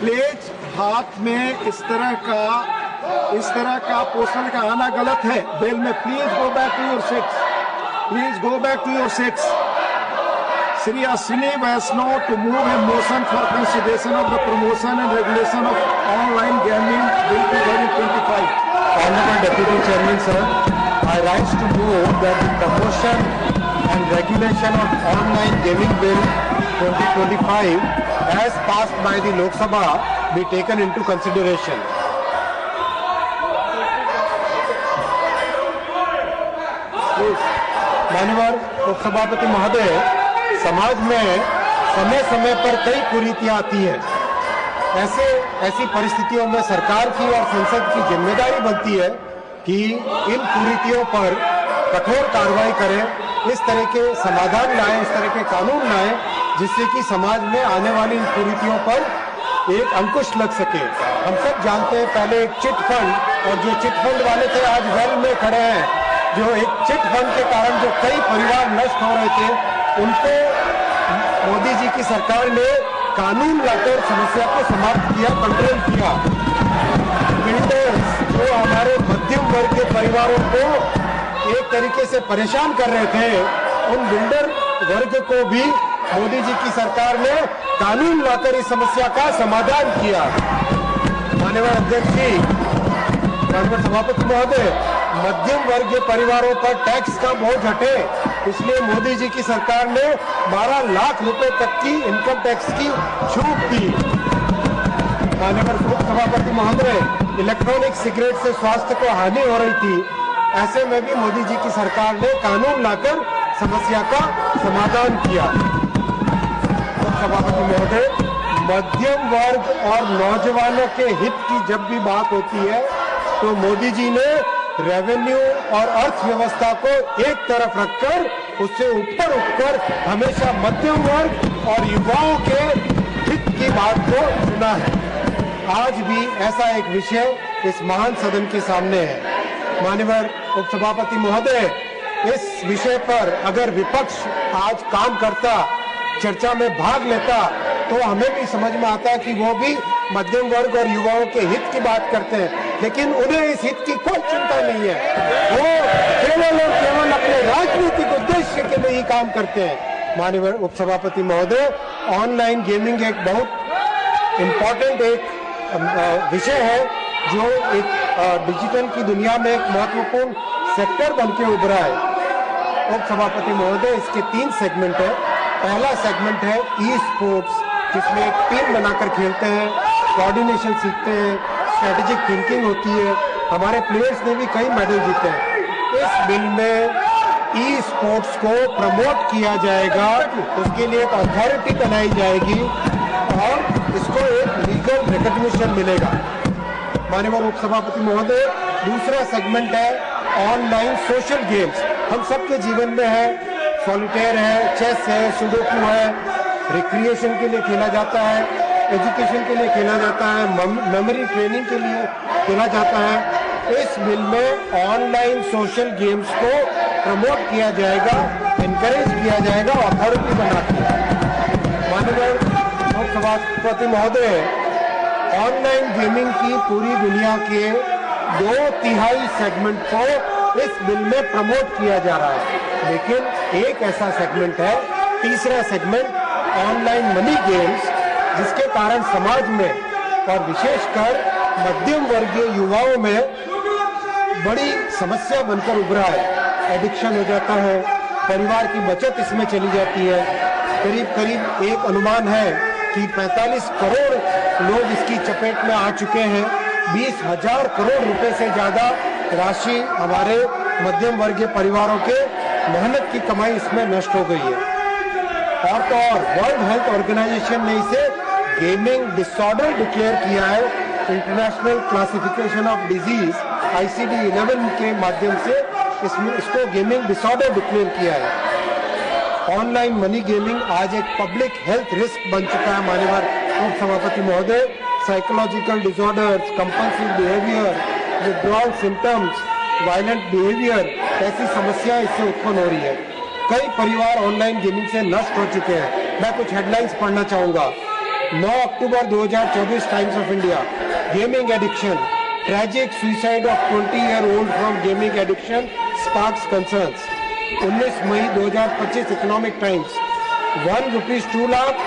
Please हाथ में इस तरह का poster का आना गलत है बेल में. Please go back to your seats. Sri Ashwini Vaishnav to move a motion for consideration of the promotion and regulation of online gambling bill 2025. Honorable Deputy Chairman, sir, I rise to move that the promotion and regulation of online gaming bill 2025 as passed by the Lok Sabha be taken into consideration. माननीय उपसभापति महोदय, समाज में समय समय पर कई कुरीतियां आती हैं. ऐसी परिस्थितियों में सरकार की और संसद की जिम्मेदारी बनती है कि इन कुरीतियों पर कठोर कार्रवाई करें, इस तरह के समाधान लाएं, इस तरह के कानून लाएं जिससे कि समाज में आने वाली इन कुरीतियों पर एक अंकुश लग सके. हम सब जानते हैं पहले एक चिट फंड, और जो चिट फंड वाले थे आज वेल में खड़े हैं. जो एक चिट फंड के कारण जो कई परिवार नष्ट हो रहे थे, उनको मोदी जी की सरकार ने कानून लाकर समस्या को समाप्त किया, कंट्रोल किया. बिल्डर्स जो हमारे मध्यम वर्ग के परिवारों को एक तरीके से परेशान कर रहे थे, उन बिल्डर वर्ग को भी मोदी जी की सरकार ने कानून लाकर इस समस्या का समाधान किया. माननीय अध्यक्ष जी, माननीय सभापति महोदय, मध्यम वर्ग के परिवारों पर टैक्स का बोझ हटे, इसलिए मोदी जी की सरकार ने 12 लाख रुपए तक की इनकम टैक्स की छूट दी. माननीय उपसभापति महोदय, इलेक्ट्रॉनिक सिगरेट से स्वास्थ्य को हानि हो रही थी, ऐसे में भी मोदी जी की सरकार ने कानून लाकर समस्या का समाधान किया. उपसभापति महोदय, मध्यम वर्ग और नौजवानों के हित की जब भी बात होती है तो मोदी जी ने रेवेन्यू और अर्थव्यवस्था को एक तरफ रखकर उससे ऊपर उठकर हमेशा मध्यम वर्ग और युवाओं के हित की बात को चुना है. आज भी ऐसा एक विषय इस महान सदन के सामने है. माननीय उपसभापति महोदय, इस विषय पर अगर विपक्ष आज काम करता, चर्चा में भाग लेता, तो हमें भी समझ में आता है कि वो भी मध्यम वर्ग और युवाओं के हित की बात करते हैं, लेकिन उन्हें इस हित की कोई चिंता नहीं है. वो केवल और केवल अपने राजनीतिक उद्देश्य के लिए ही काम करते हैं. माननीय उपसभापति महोदय, ऑनलाइन गेमिंग एक बहुत इम्पोर्टेंट एक विषय है जो एक डिजिटल की दुनिया में एक महत्वपूर्ण सेक्टर बन के उभरा है। उपसभापति महोदय, इसके 3 सेगमेंट है। पहला सेगमेंट है ई स्पोर्ट्स, जिसमें एक टीम बनाकर खेलते हैं, कोऑर्डिनेशन सीखते हैं, स्ट्रेटेजिक थिंकिंग होती है। हमारे प्लेयर्स ने भी कई मेडल जीते हैं। इस बिल में ई स्पोर्ट्स को प्रमोट किया जाएगा, उसके लिए एक अथॉरिटी बनाई जाएगी और इसको एक लीगल रिकॉग्निशन मिलेगा। माननीय उपसभापति महोदय, दूसरा सेगमेंट है ऑनलाइन सोशल गेम्स। हम सबके जीवन में है, सॉलिटेयर है, चेस है, सुडोकू है, रिक्रिएशन के लिए खेला जाता है, एजुकेशन के लिए खेला जाता है, मेमोरी ट्रेनिंग के लिए खेला जाता है। इस बिल में ऑनलाइन सोशल गेम्स को प्रमोट किया जाएगा, इनकरेज किया जाएगा, अथॉरिटी बना के। माननीय उपसभापति महोदय, ऑनलाइन गेमिंग की पूरी दुनिया के 2/3 सेगमेंट को इस बिल में प्रमोट किया जा रहा है, लेकिन एक ऐसा सेगमेंट है, तीसरा सेगमेंट ऑनलाइन मनी गेम्स, जिसके कारण समाज में और विशेषकर मध्यम वर्गीय युवाओं में बड़ी समस्या बनकर उभरा है। एडिक्शन हो जाता है, परिवार की बचत इसमें चली जाती है। करीब करीब एक अनुमान है कि 45 करोड़ लोग इसकी चपेट में आ चुके हैं। 20,000 करोड़ रुपए से ज्यादा राशि हमारे मध्यम वर्गीय परिवारों के मेहनत की कमाई इसमें नष्ट हो गई है। और तो और वर्ल्ड हेल्थ ऑर्गेनाइजेशन ने इसे गेमिंग डिसऑर्डर डिक्लेयर किया है। International classification of disease ICD-11 के माध्यम से इसको गेमिंग डिसऑर्डर डिक्लेयर किया है। ऑनलाइन मनी गेमिंग आज एक पब्लिक हेल्थ रिस्क बन चुका है। माननीय उपसभापति महोदय, psychological disorders, compulsive behaviour, withdrawal symptoms, violent behaviour, ऐसी समस्या इससे उत्पन्न हो रही है। कई परिवार ऑनलाइन गेमिंग से नष्ट हो चुके हैं। मैं कुछ हेडलाइंस पढ़ना चाहूंगा। 9 अक्टूबर 2024, Times of India, gaming addiction, tragic suicide of 20-year-old from gaming addiction sparks concerns. 19 मई 2025, Economic Times, ₹1 lakh,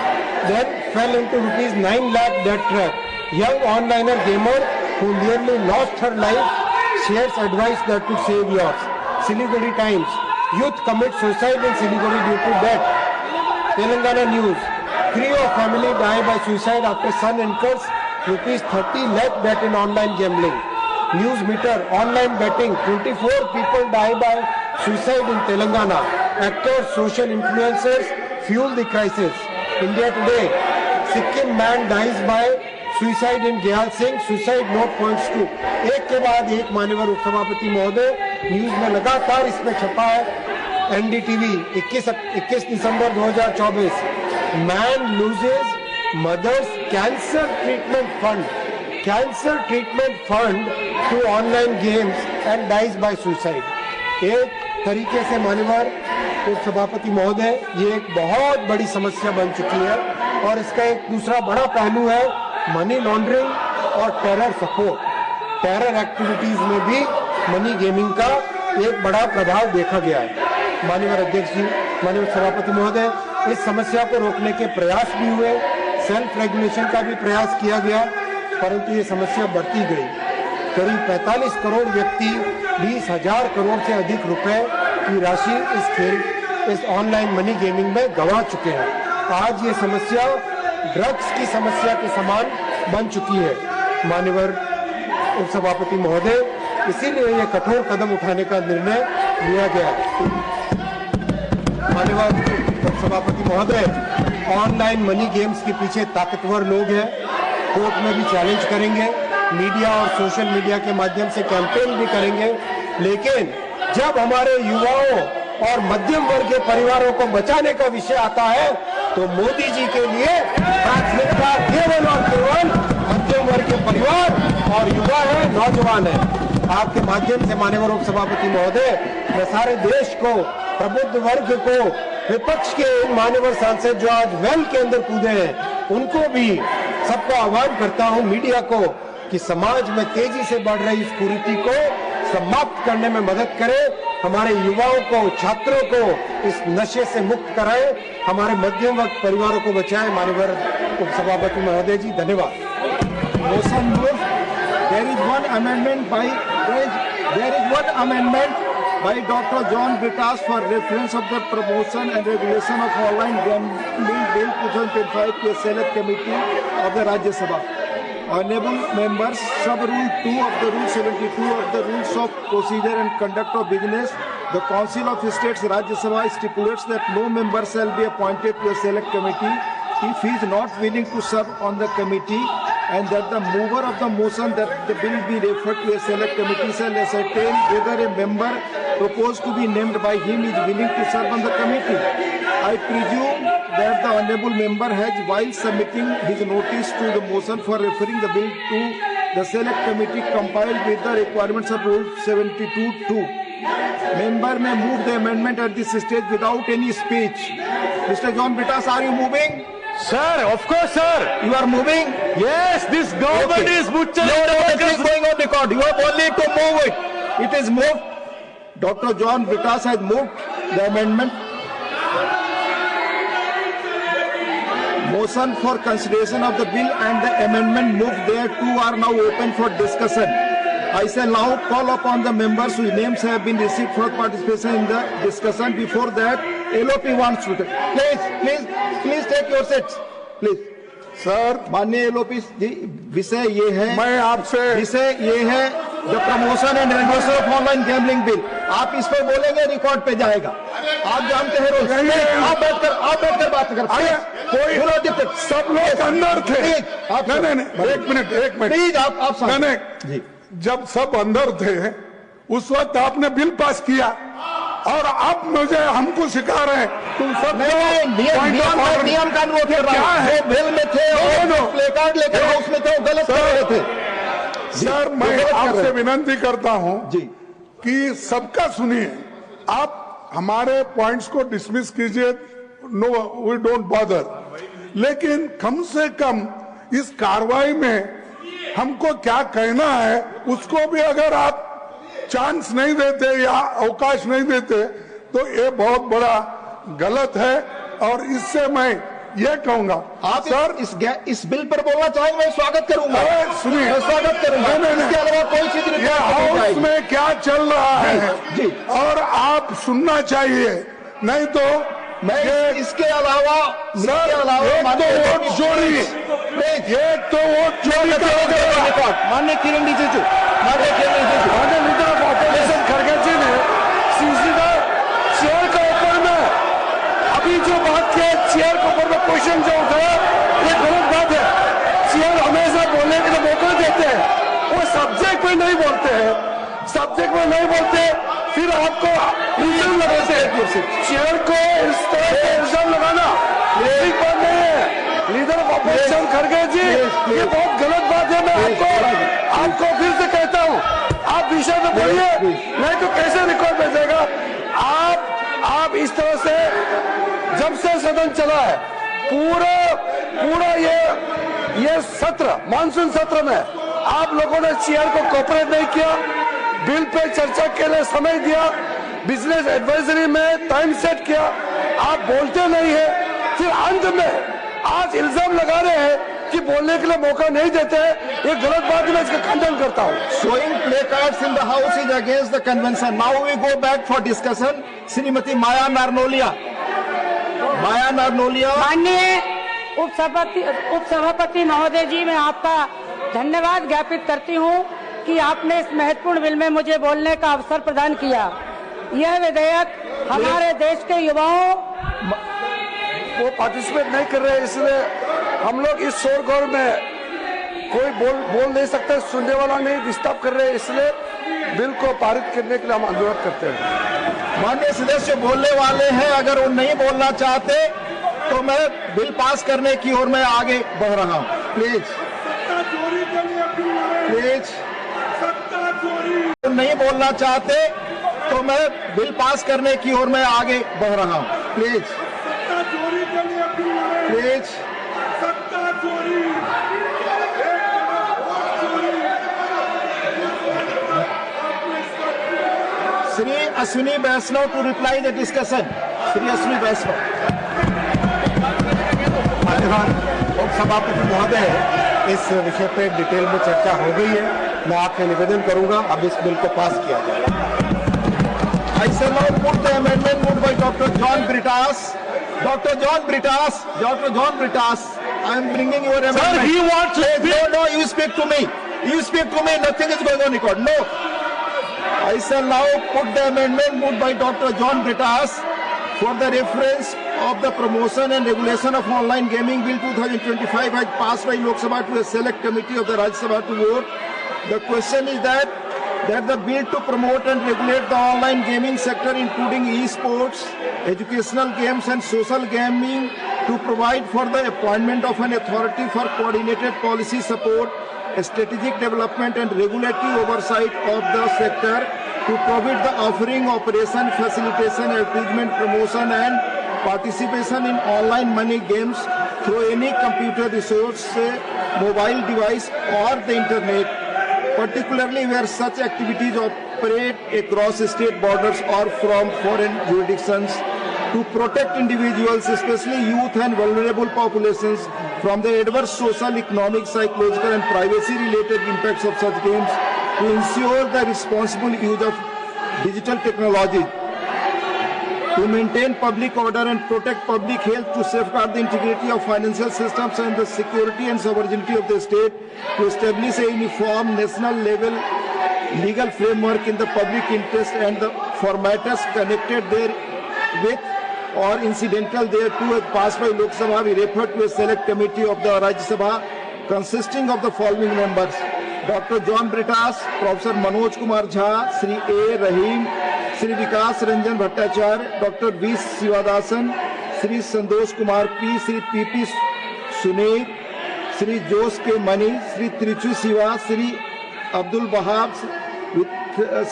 then fell into ₹9 lakh debt trap. Young onliner gamer who nearly lost her life shares advice that could save yours. Siliguri Times, youth commit suicide in Siliguri due to debt. Telangana News, Creo family die by suicide after son incurs ₹30 lakh debt in online gambling. News Meter, online betting, 24 people die by suicide in Telangana. Actors, social influencers fuel the crisis. India Today, Sikkim man dies by suicide in Gyal Singh, suicide note points to। एक के बाद एक माननीय उपसभापति महोदय, news में लगातार इसमें छपा है। NDTV 21 दिसंबर 2024, man loses mother's cancer treatment fund to online games and dies by suicide. एक तरीके से माननीय उपसभापति महोदय, ये एक बहुत बड़ी समस्या बन चुकी है और इसका एक दूसरा बड़ा पहलू है मनी लॉन्ड्रिंग और टेरर सपोर्ट। टेरर एक्टिविटीज में भी मनी गेमिंग का एक बड़ा प्रभाव देखा गया है। माननीय अध्यक्ष जी, माननीय सभापति महोदय, इस समस्या को रोकने के प्रयास भी हुए, सेल्फ रेगुलेशन का भी प्रयास किया गया, परंतु ये समस्या बढ़ती गई। करीब 45 करोड़ व्यक्ति 20,000 करोड़ से अधिक रुपए की राशि इस ऑनलाइन मनी गेमिंग में गंवा चुके हैं। आज ये समस्या ड्रग्स की समस्या के समान बन चुकी है। माननीय उपसभापति महोदय, इसीलिए ये कठोर कदम उठाने का निर्णय लिया गया है। माननीय उपसभापति महोदय, ऑनलाइन मनी गेम्स के पीछे ताकतवर लोग हैं, कोर्ट में भी चैलेंज करेंगे, मीडिया और सोशल मीडिया के माध्यम से कैंपेन भी करेंगे, लेकिन जब हमारे युवाओं और मध्यम वर्ग के परिवारों को बचाने का विषय आता है तो मोदी जी के लिए प्राथमिकता केवल और केवल मध्यम वर्ग के परिवार और युवा है, नौजवान है। आपके माध्यम से माननीय उपसभापति महोदय, मैं सारे देश को, प्रबुद्ध वर्ग को, विपक्ष के मान्यवर सांसद जो आज वेल के अंदर कूदे हैं, उनको भी सबको आह्वान करता हूं, मीडिया को, कि समाज में तेजी से बढ़ रही इस कुरीति को समाप्त करने में मदद करे, हमारे युवाओं को, छात्रों को इस नशे से मुक्त कराए, हमारे मध्यम वर्ग परिवारों को बचाए। माननीय उपसभापति महोदय जी, धन्यवाद। Motion moved. There is one amendment by Dr. John Britas for reference of the promotion and regulation of online gambling bill 2025 to a select committee of the Rajya Sabha. Honorable members, sub rule 2 of the rule 72 of the rules of procedure and conduct of business, the Council of States Rajya Sabha stipulates that no member shall be appointed to a select committee if he is not willing to serve on the committee, and that the mover of the motion that the bill be referred to a select committee shall ascertain whether a member proposed to be named by him is willing to serve on the committee. I presume that the honourable member has, while submitting his notice to the motion for referring the bill to the select committee, complied with the requirements of Rule 72(2). Member may move the amendment at this stage without any speech. Mr. John Britas, are you moving? Sir, of course, sir. You are moving? Yes, this government is butchering democracy. It is going on record. You have only to move it. It is moved. Dr. John Britas has moved the amendment. Motion for consideration of the bill and the amendment moved thereto are now open for discussion. I shall now call upon the members whose names have been received for participation in the discussion. Before that, LOP wants to please take your seats, please. Sir, माननीय LOP जी, विषय ये है, मैं आपसे विषय ये है the promotion and regulation of online gambling bill. आप इस पर बोलेंगे, रिकॉर्ड पे जाएगा। आप जानते हैं रोज। आप बैठकर बात कर। कोई सब लोग अंदर थे। नहीं, एक मिनट प्लीज आप नहीं, जब सब अंदर थे उस वक्त आपने बिल पास किया और अब मुझे हमको सिखा रहे हैं तुम सब नियम कानून क्या है। बिल में थे और प्ले कार्ड लेकर हाउस में थे, गलत कर रहे थे। सर, मैं आपसे विनती करता हूं जी कि सबका सुनिए। आप हमारे पॉइंट्स को डिसमिस कीजिए, नो वी डोंट बॉदर, लेकिन कम से कम इस कार्रवाई में हमको क्या कहना है उसको भी अगर आप चांस नहीं देते या अवकाश नहीं देते तो ये बहुत बड़ा गलत है। और इससे मैं ये कहूंगा, आप सर इस बिल पर बोलना चाहेंगे, मैं स्वागत करूंगा। सुनिए, स्वागत करूंगा। इसके अलावा कोई चीज नहीं। हाउस में क्या चल रहा है जी, और आप सुनना चाहिए, नहीं तो मैं इसके अलावा वोट चोरी, माननीय किरण रिजिजू, खड़गे जी ने सीसीदा चेयर के ऊपर में अभी जो बात किया, चेयर के ऊपर में क्वेश्चन जो उठाया, ये गलत बात है। चेयर हमेशा बोलने के लिए मौका देते हैं, वो सब्जेक्ट में नहीं बोलते हैं, सब्जेक्ट में नहीं बोलते, फिर आपको इल्जाम लगाते हैं। चेयर को इस तरह से इल्जाम लगाना ठीक बात नहीं है। लीडर ऑफ अपोजिशन खड़गे जी, ये बहुत गलत बात है। मैं आपको फिर से कहता हूँ, आप विषय में बोलिए, नहीं तो कैसे रिकॉर्ड भेजेगा। आप इस तरह से जब से सदन चला है, पूरा ये सत्र, मानसून सत्र में आप लोगों ने चेयर को कोऑपरेट नहीं किया, बिल पे चर्चा के लिए समय दिया, बिजनेस एडवाइजरी में टाइम सेट किया, आप बोलते नहीं है, फिर अंत में आज इल्जाम लगा रहे हैं कि बोलने के लिए मौका नहीं देते हैं। ये गलत बात है, मैं इसका खंडन करता हूँ। Showing placards in the house is against the convention. Now we go back for discussion. Shrimati माया नारनोलिया। माननीय उपसभापति महोदय जी, मैं आपका धन्यवाद ज्ञापित करती हूँ कि आपने इस महत्वपूर्ण बिल में मुझे बोलने का अवसर प्रदान किया। यह विधेयक हमारे देश के युवाओं वो पार्टिसिपेट नहीं कर रहे, इसलिए हम लोग इस शोरगुल में कोई बोल नहीं सकते, सुनने वाला नहीं, डिस्टर्ब कर रहे हैं, इसलिए बिल को पारित करने के लिए हम अनुरोध करते हैं। माननीय सदस्य बोलने वाले हैं, अगर वो नहीं बोलना चाहते तो मैं बिल पास करने की ओर मैं आगे बढ़ रहा हूँ। प्लीज नहीं बोलना चाहते तो मैं बिल पास करने की ओर मैं आगे बढ़ रहा हूँ। Please Shri Ashwini Vaishnav to reply the discussion. Shri Ashwini Vaishnav. माननीय उप सभापति महोदय, इस विषय पे डिटेल में चर्चा हो गई है। मैं आपसे निवेदन करूंगा अब इस बिल को पास किया जाए। I shall now put the amendment moved by Dr. John Britas. Dr. John Britas, Dr. John Britas, I am bringing your amendment. Sir, he wants to speak. No, you speak to me. You speak to me. Nothing is going on record. No. I shall now put the amendment moved by Dr. John Britas for the reference of the promotion and regulation of online gaming bill 2025 as passed by Lok Sabha to a select committee of the Rajya Sabha to vote. The question is that the bill to promote and regulate the online gaming sector, including e-sports, educational games and social gaming, to provide for the appointment of an authority for coordinated policy support, strategic development and regulatory oversight of the sector, to prohibit the offering, operation, facilitation, advertisement, promotion and participation in online money games through any computer resource, mobile device or the internet, particularly where such activities operate across state borders or from foreign jurisdictions, to protect individuals, especially youth and vulnerable populations, from the adverse social, economic, psychological and privacy-related impacts of such games, to ensure the responsible use of digital technology, to maintain public order and protect public health, to safeguard the integrity of financial systems and the security and sovereignty of the state, to establish a uniform national level legal framework in the public interest and the for matters connected therewith or incidental thereto as passed by Lok Sabha, we refer to a select committee of the Rajya Sabha consisting of the following members: Dr. John Britas, Professor Manoj Kumar Jha, Sri A. Rahim, Sri Vikas Ranjan Bhattacharya, Dr. V. Sivadasan, Sri Santosh Kumar P, Sri P. P. Sunil, Sri Jose K. Mani, Sri Trichu Siva, Sri Abdul Wahab, with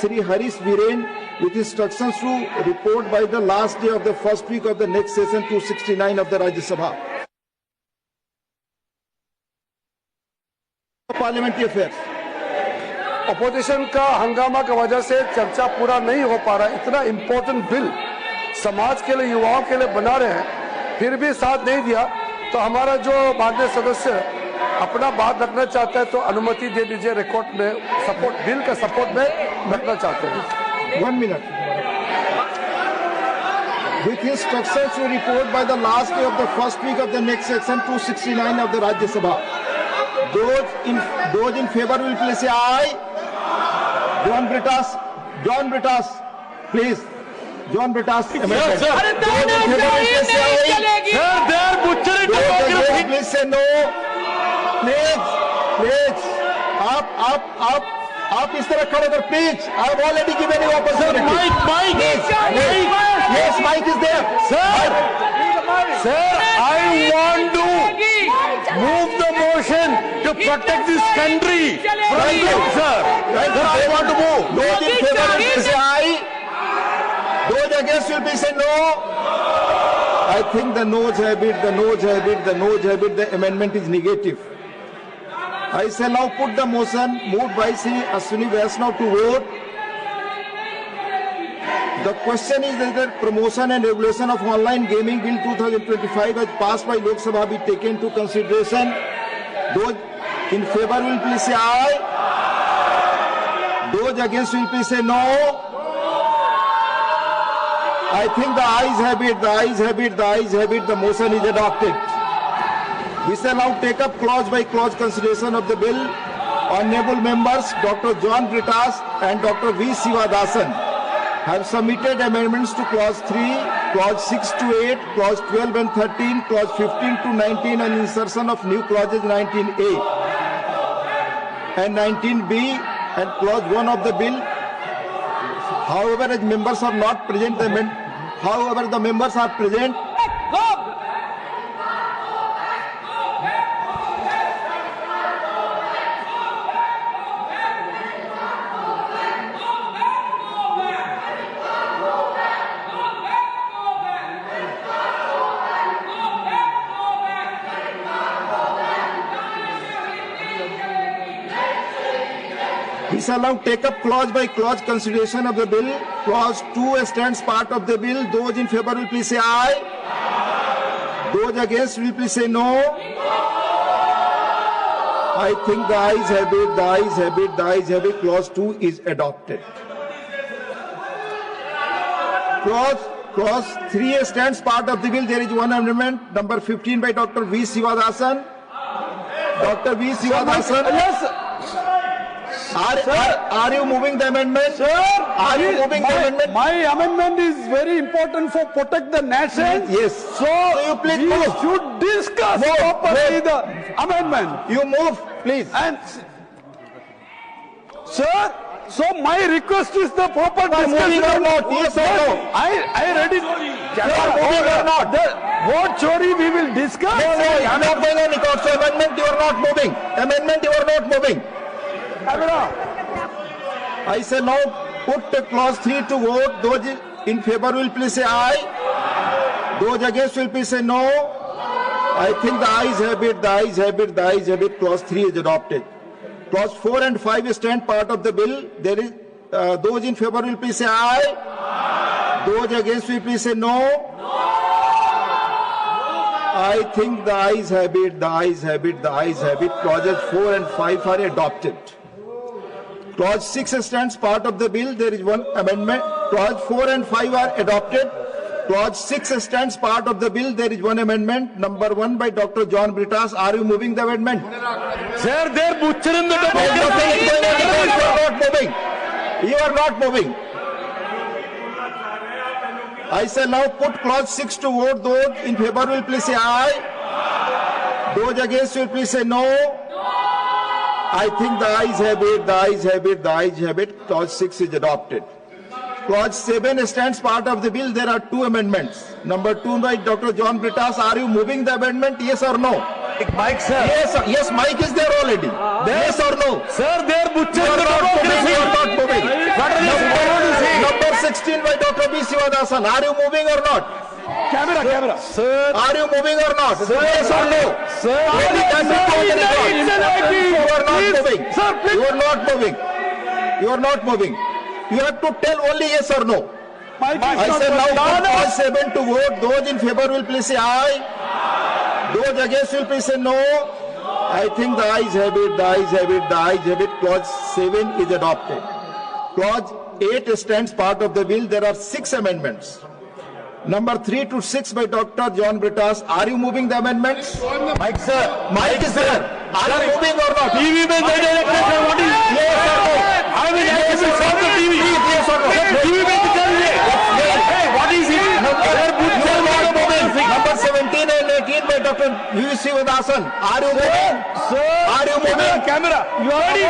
Sri Harish Viren, with instructions to report by the last day of the first week of the next session 269 of the Rajya Sabha. Parliamentary Affairs. Opposition का हंगामा की वजह से चर्चा पूरा नहीं हो पा रहा। इतना इम्पोर्टेंट बिल समाज के लिए, युवाओं के लिए बना रहे हैं, फिर भी साथ नहीं दिया। तो हमारा जो माननीय सदस्य अपना बात रखना चाहता है तो अनुमति दे दीजिए। रिकॉर्ड में सपोर्ट, बिल का सपोर्ट में रखना चाहते हैं। 1 minute. With instructions to report by the last day of the first week of the next section 269 of the Rajya Sabha. Those in favor will please say aye. John Britas, please. John Britas. Sir, please say no. Please. आप इस तरह खड़े कर, please. I have already given you opportunity. Mike. Yes, Mike is there. Sir, I want to move the motion to protect this country from you, sir. I want to move. Those in favor will say aye. Those against will be say no. I think the no's have it, the amendment is negative. I shall now put the motion moved by Sri Ashwini Vaishnav to vote. The question is that the promotion and regulation of online gaming bill 2025 as passed by Lok Sabha be taken into consideration. Those in favor will please say aye. Those against will please say no. I think the ayes have it, the motion is adopted. We shall now take up clause by clause consideration of the bill. Honorable members Dr. John Britas and Dr. V. Sivadasan have submitted amendments to clause 3, clause 6 to 8, clause 12 and 13, clause 15 to 19 and insertion of new clauses 19A and 19B and clause 1 of the bill. However, as members are not present, the members are present. We shall now take up clause by clause consideration of the bill. Clause 2 stands part of the bill. Those in favor will please say aye. Those against will please say no. I think the ayes have it, the ayes have it, the ayes have it. Clause 2 is adopted. Clause 3 stands part of the bill. There is one amendment, number 15 by Dr. V. Sivadasan. Dr. V. Sivadasan. Yes. Are you moving the amendment? Sir, are you moving the amendment? My amendment is very important for protect the nation. Yes. So you please we move. should discuss properly the amendment. You move, please. And sir, so my request is the proper discussion. Moving or not? Yes or no? I read it. Moving or not? What story we will discuss? No, you are not going any court. So amendment you are not moving. Amendment you are not moving. I shall now put clause 3 to vote. Those in favor will please say aye. Those against will please say no. I think the ayes have it, the ayes have it, the ayes have it. Clause 3 is adopted. Clause 4 and 5 stand part of the bill. There is those in favor will please say aye. Those against will please say no. I think the ayes have it, the ayes have it, the ayes have it. Clauses 4 and 5 are adopted. Clause 6 stands part of the bill. There is one amendment. Clause 4 and 5 are adopted. Clause 6 stands part of the bill. There is one amendment. Number 1 by Dr. John Brittas. Are you moving the amendment? Sir, they are butchering the debate. You are not moving. You are not moving. I shall now put clause 6 to vote. Those in favor will please say aye. Those against will please say no. I think the ayes have it, the ayes have it, the ayes have it. Clause 6 is adopted. Clause 7 stands part of the bill. There are two amendments. Number 2 by Dr. John Brittas. Are you moving the amendment? Yes or no? Mike, sir. Yes, yes, Mike is there already. Yes or no? Sir, they are butchering you are not moving. You are not moving. Number 16 by Dr. B. Sivadasan. Are you moving or not? Camera. Sir. Are you moving or not? Sir. Yes or no? Sir. You are not moving. Sir, please. You are not moving. You are not moving. You have to tell only yes or no. I say now clause 7 to vote. Those in favor will please say aye. Those against will please say no. I think the ayes have it, the ayes have it, the ayes have it. Clause 7 is adopted. Clause 8 stands part of the bill. There are 6 amendments. Number 3 to 6 by Dr. John Brittas. Are you moving the amendments? Mike, sir. Mike is there. Are you moving or not? TV mein what is? Yes or no? I will have to solve the TV. Yes or no? TV mein Hey, what is it? Number 17 and 18 by Dr. V. Sivadasan. Are you moving? Sir. Are you moving? Camera. You already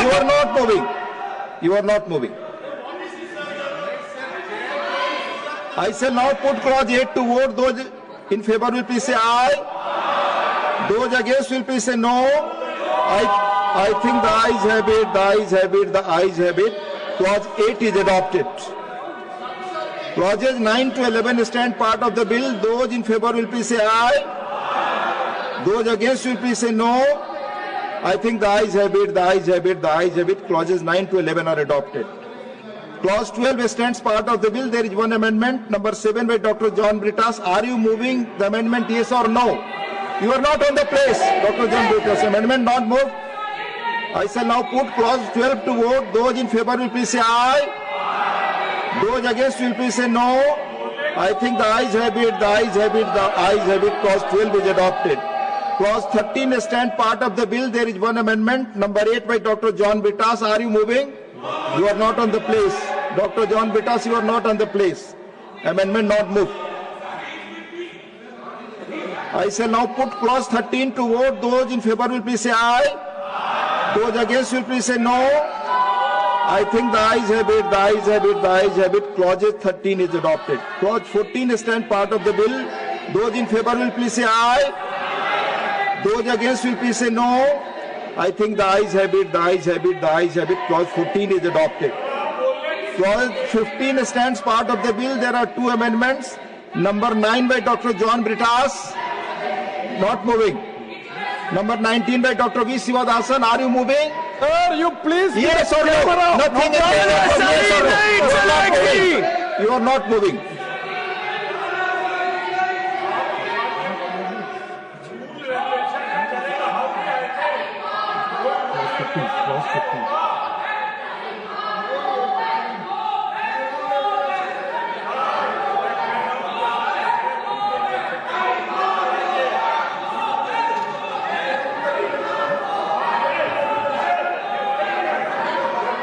You are not moving. You are not moving. I shall now put clause 8 to vote. Those in favor will please say aye. Those against will please say no. I think the ayes have it, the ayes have it, the ayes have it. Clause 8 is adopted. Clauses 9 to 11 stand part of the bill. Those in favor will please say aye. Those against will please say no. I think the ayes have it, the ayes have it, the ayes have it. Clauses 9 to 11 are adopted. Clause 12 stands part of the bill. There is one amendment. Number 7 by Dr. John Brittas. Are you moving the amendment? Yes or no? You are not on the place. Dr. John Brittas. Amendment not moved. I shall now put clause 12 to vote. Those in favor will please say aye. Those against will please say no. I think the ayes have it, the ayes have it, the ayes have it. Clause 12 is adopted. Clause 13 stands part of the bill. There is one amendment. Number 8 by Dr. John Brittas. Are you moving? You are not on the place. Dr. John Brittas, you are not on the place. Amendment not moved. I shall now put clause 13 to vote. Those in favor will please say aye. Those against will please say no. I think the ayes have it, the ayes have it, the ayes have it. Clause 13 is adopted. Clause 14 stands part of the bill. Those in favor will please say aye. Those against will please say no. I think the ayes have it, the ayes have it, the ayes have it. Clause 14 is adopted. Clause 15 stands part of the bill. There are two amendments. Number 9 by Dr. John Brittas. Not moving. Number 19 by Dr. V. Sivadasan. Are you moving? Sir, you please. Yes or no? Nothing is yes or no. You are not moving.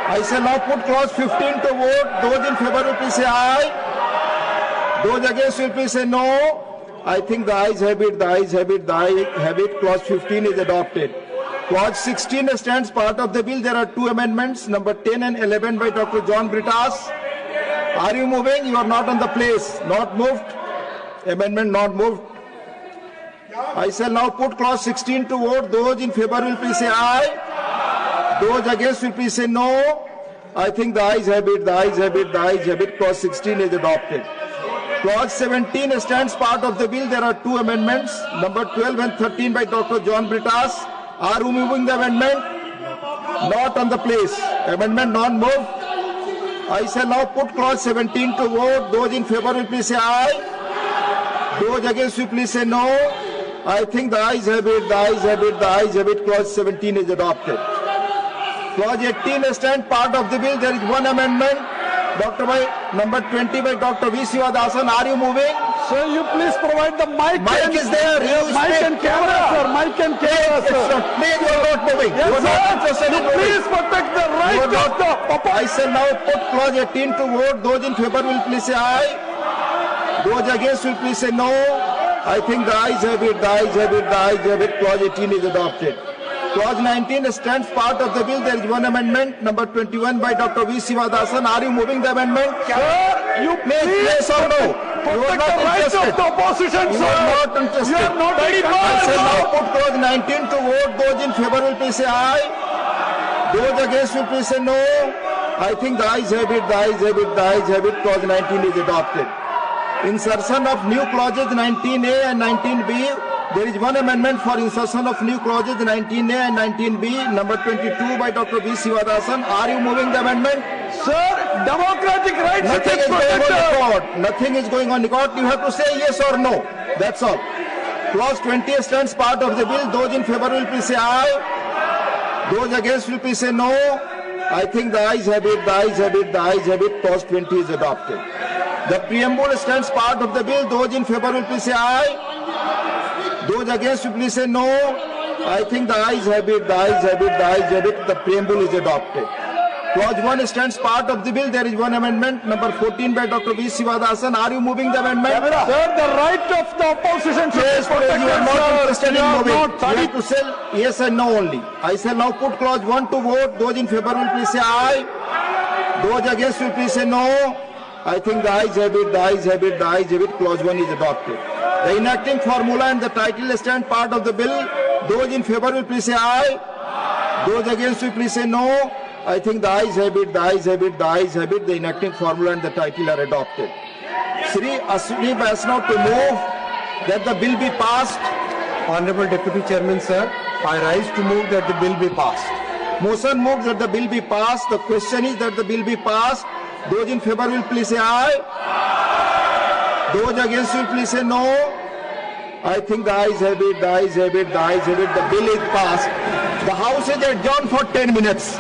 I shall now put clause 15 to vote. Those in favor will please say aye. Those against will please say no. I think the ayes have it, the ayes have it, the ayes have it. Clause 15 is adopted. Clause 16 stands part of the bill. There are two amendments, number 10 and 11 by Dr. John Britas. Are you moving? You are not on the place. Not moved. Amendment not moved. I shall now put clause 16 to vote. Those in favor will please say aye. Those against will please say no. I think the ayes have it, the ayes have it, the ayes have it. Clause 16 is adopted. Clause 17 stands part of the bill. There are two amendments, number 12 and 13 by Dr. John Britas. Are you moving the amendment? Not on the place. Amendment not moved. I shall now put clause 17 to vote. Those in favor will please say aye. Those against will please say no. I think the ayes have it, the ayes have it, the ayes have it. Clause 17 is adopted. Clause 18 stands part of the bill. There is one amendment. Number 20 by Dr. V. Sivadasan. Are you moving? Sir, you please provide the mic. Mic is there. Mic and camera, sir. Mic and camera, sir. Please, you are not moving. Yes, you are not interested in moving. Please protect the right of the I shall now put clause 18 to vote. Those in favor will please say aye. Those against will please say no. I think the ayes have it, the ayes have it, the ayes have it. Clause 18 is adopted. Clause 19 stands part of the bill. There is one amendment, number 21 by Dr. V. Sivadasan. Are you moving the amendment? Sir, you please yes or no? You are not interested. The opposition, you are not interested. You are not I shall now put clause 19 to vote. Those in favor will please say aye. Those against will please say no. I think the ayes have it, the ayes have it, the ayes have it. Clause 19 is adopted. Insertion of new clauses 19A and 19B. There is one amendment for insertion of new clauses 19A and 19B, number 22 by Dr. V. Sivadasan. Are you moving the amendment? Sir, democratic rights. Nothing is going on record. Nothing is going on record. You have to say yes or no. That's all. Clause 20 stands part of the bill. Those in favor will please say aye. Those against will please say no. I think the ayes have it, the ayes have it, the ayes have it. Clause 20 is adopted. The preamble stands part of the bill. Those in favor will please say aye. Those against will please say no. I think the ayes have it, the ayes have it, the ayes have it. The preamble is adopted. Clause 1 stands part of the bill. There is one amendment, number 14 by Dr. V. Sivadasan. Are you moving the amendment? Sir, the right of the opposition should yes, be protected. You are not interested in moving. You have to say yes and no only. I shall now put clause 1 to vote. Those in favor will please say aye. Those against will please say no. I think the ayes have it, the ayes have it, the ayes have it. Clause 1 is adopted. The enacting formula and the title stand part of the bill. Those in favor will please say aye. Those against will please say no. I think the ayes have it, the ayes have it, the ayes have it. The enacting formula and the title are adopted. Shri Ashwini Vaishnav to move that the bill be passed. Honorable Deputy Chairman, sir, I rise to move that the bill be passed. Motion moved that the bill be passed. The question is that the bill be passed. Those in favor will please say aye. Those against will please say no. I think the ayes have it, the ayes have it, the ayes have it. The bill is passed. The House is adjourned for 10 minutes.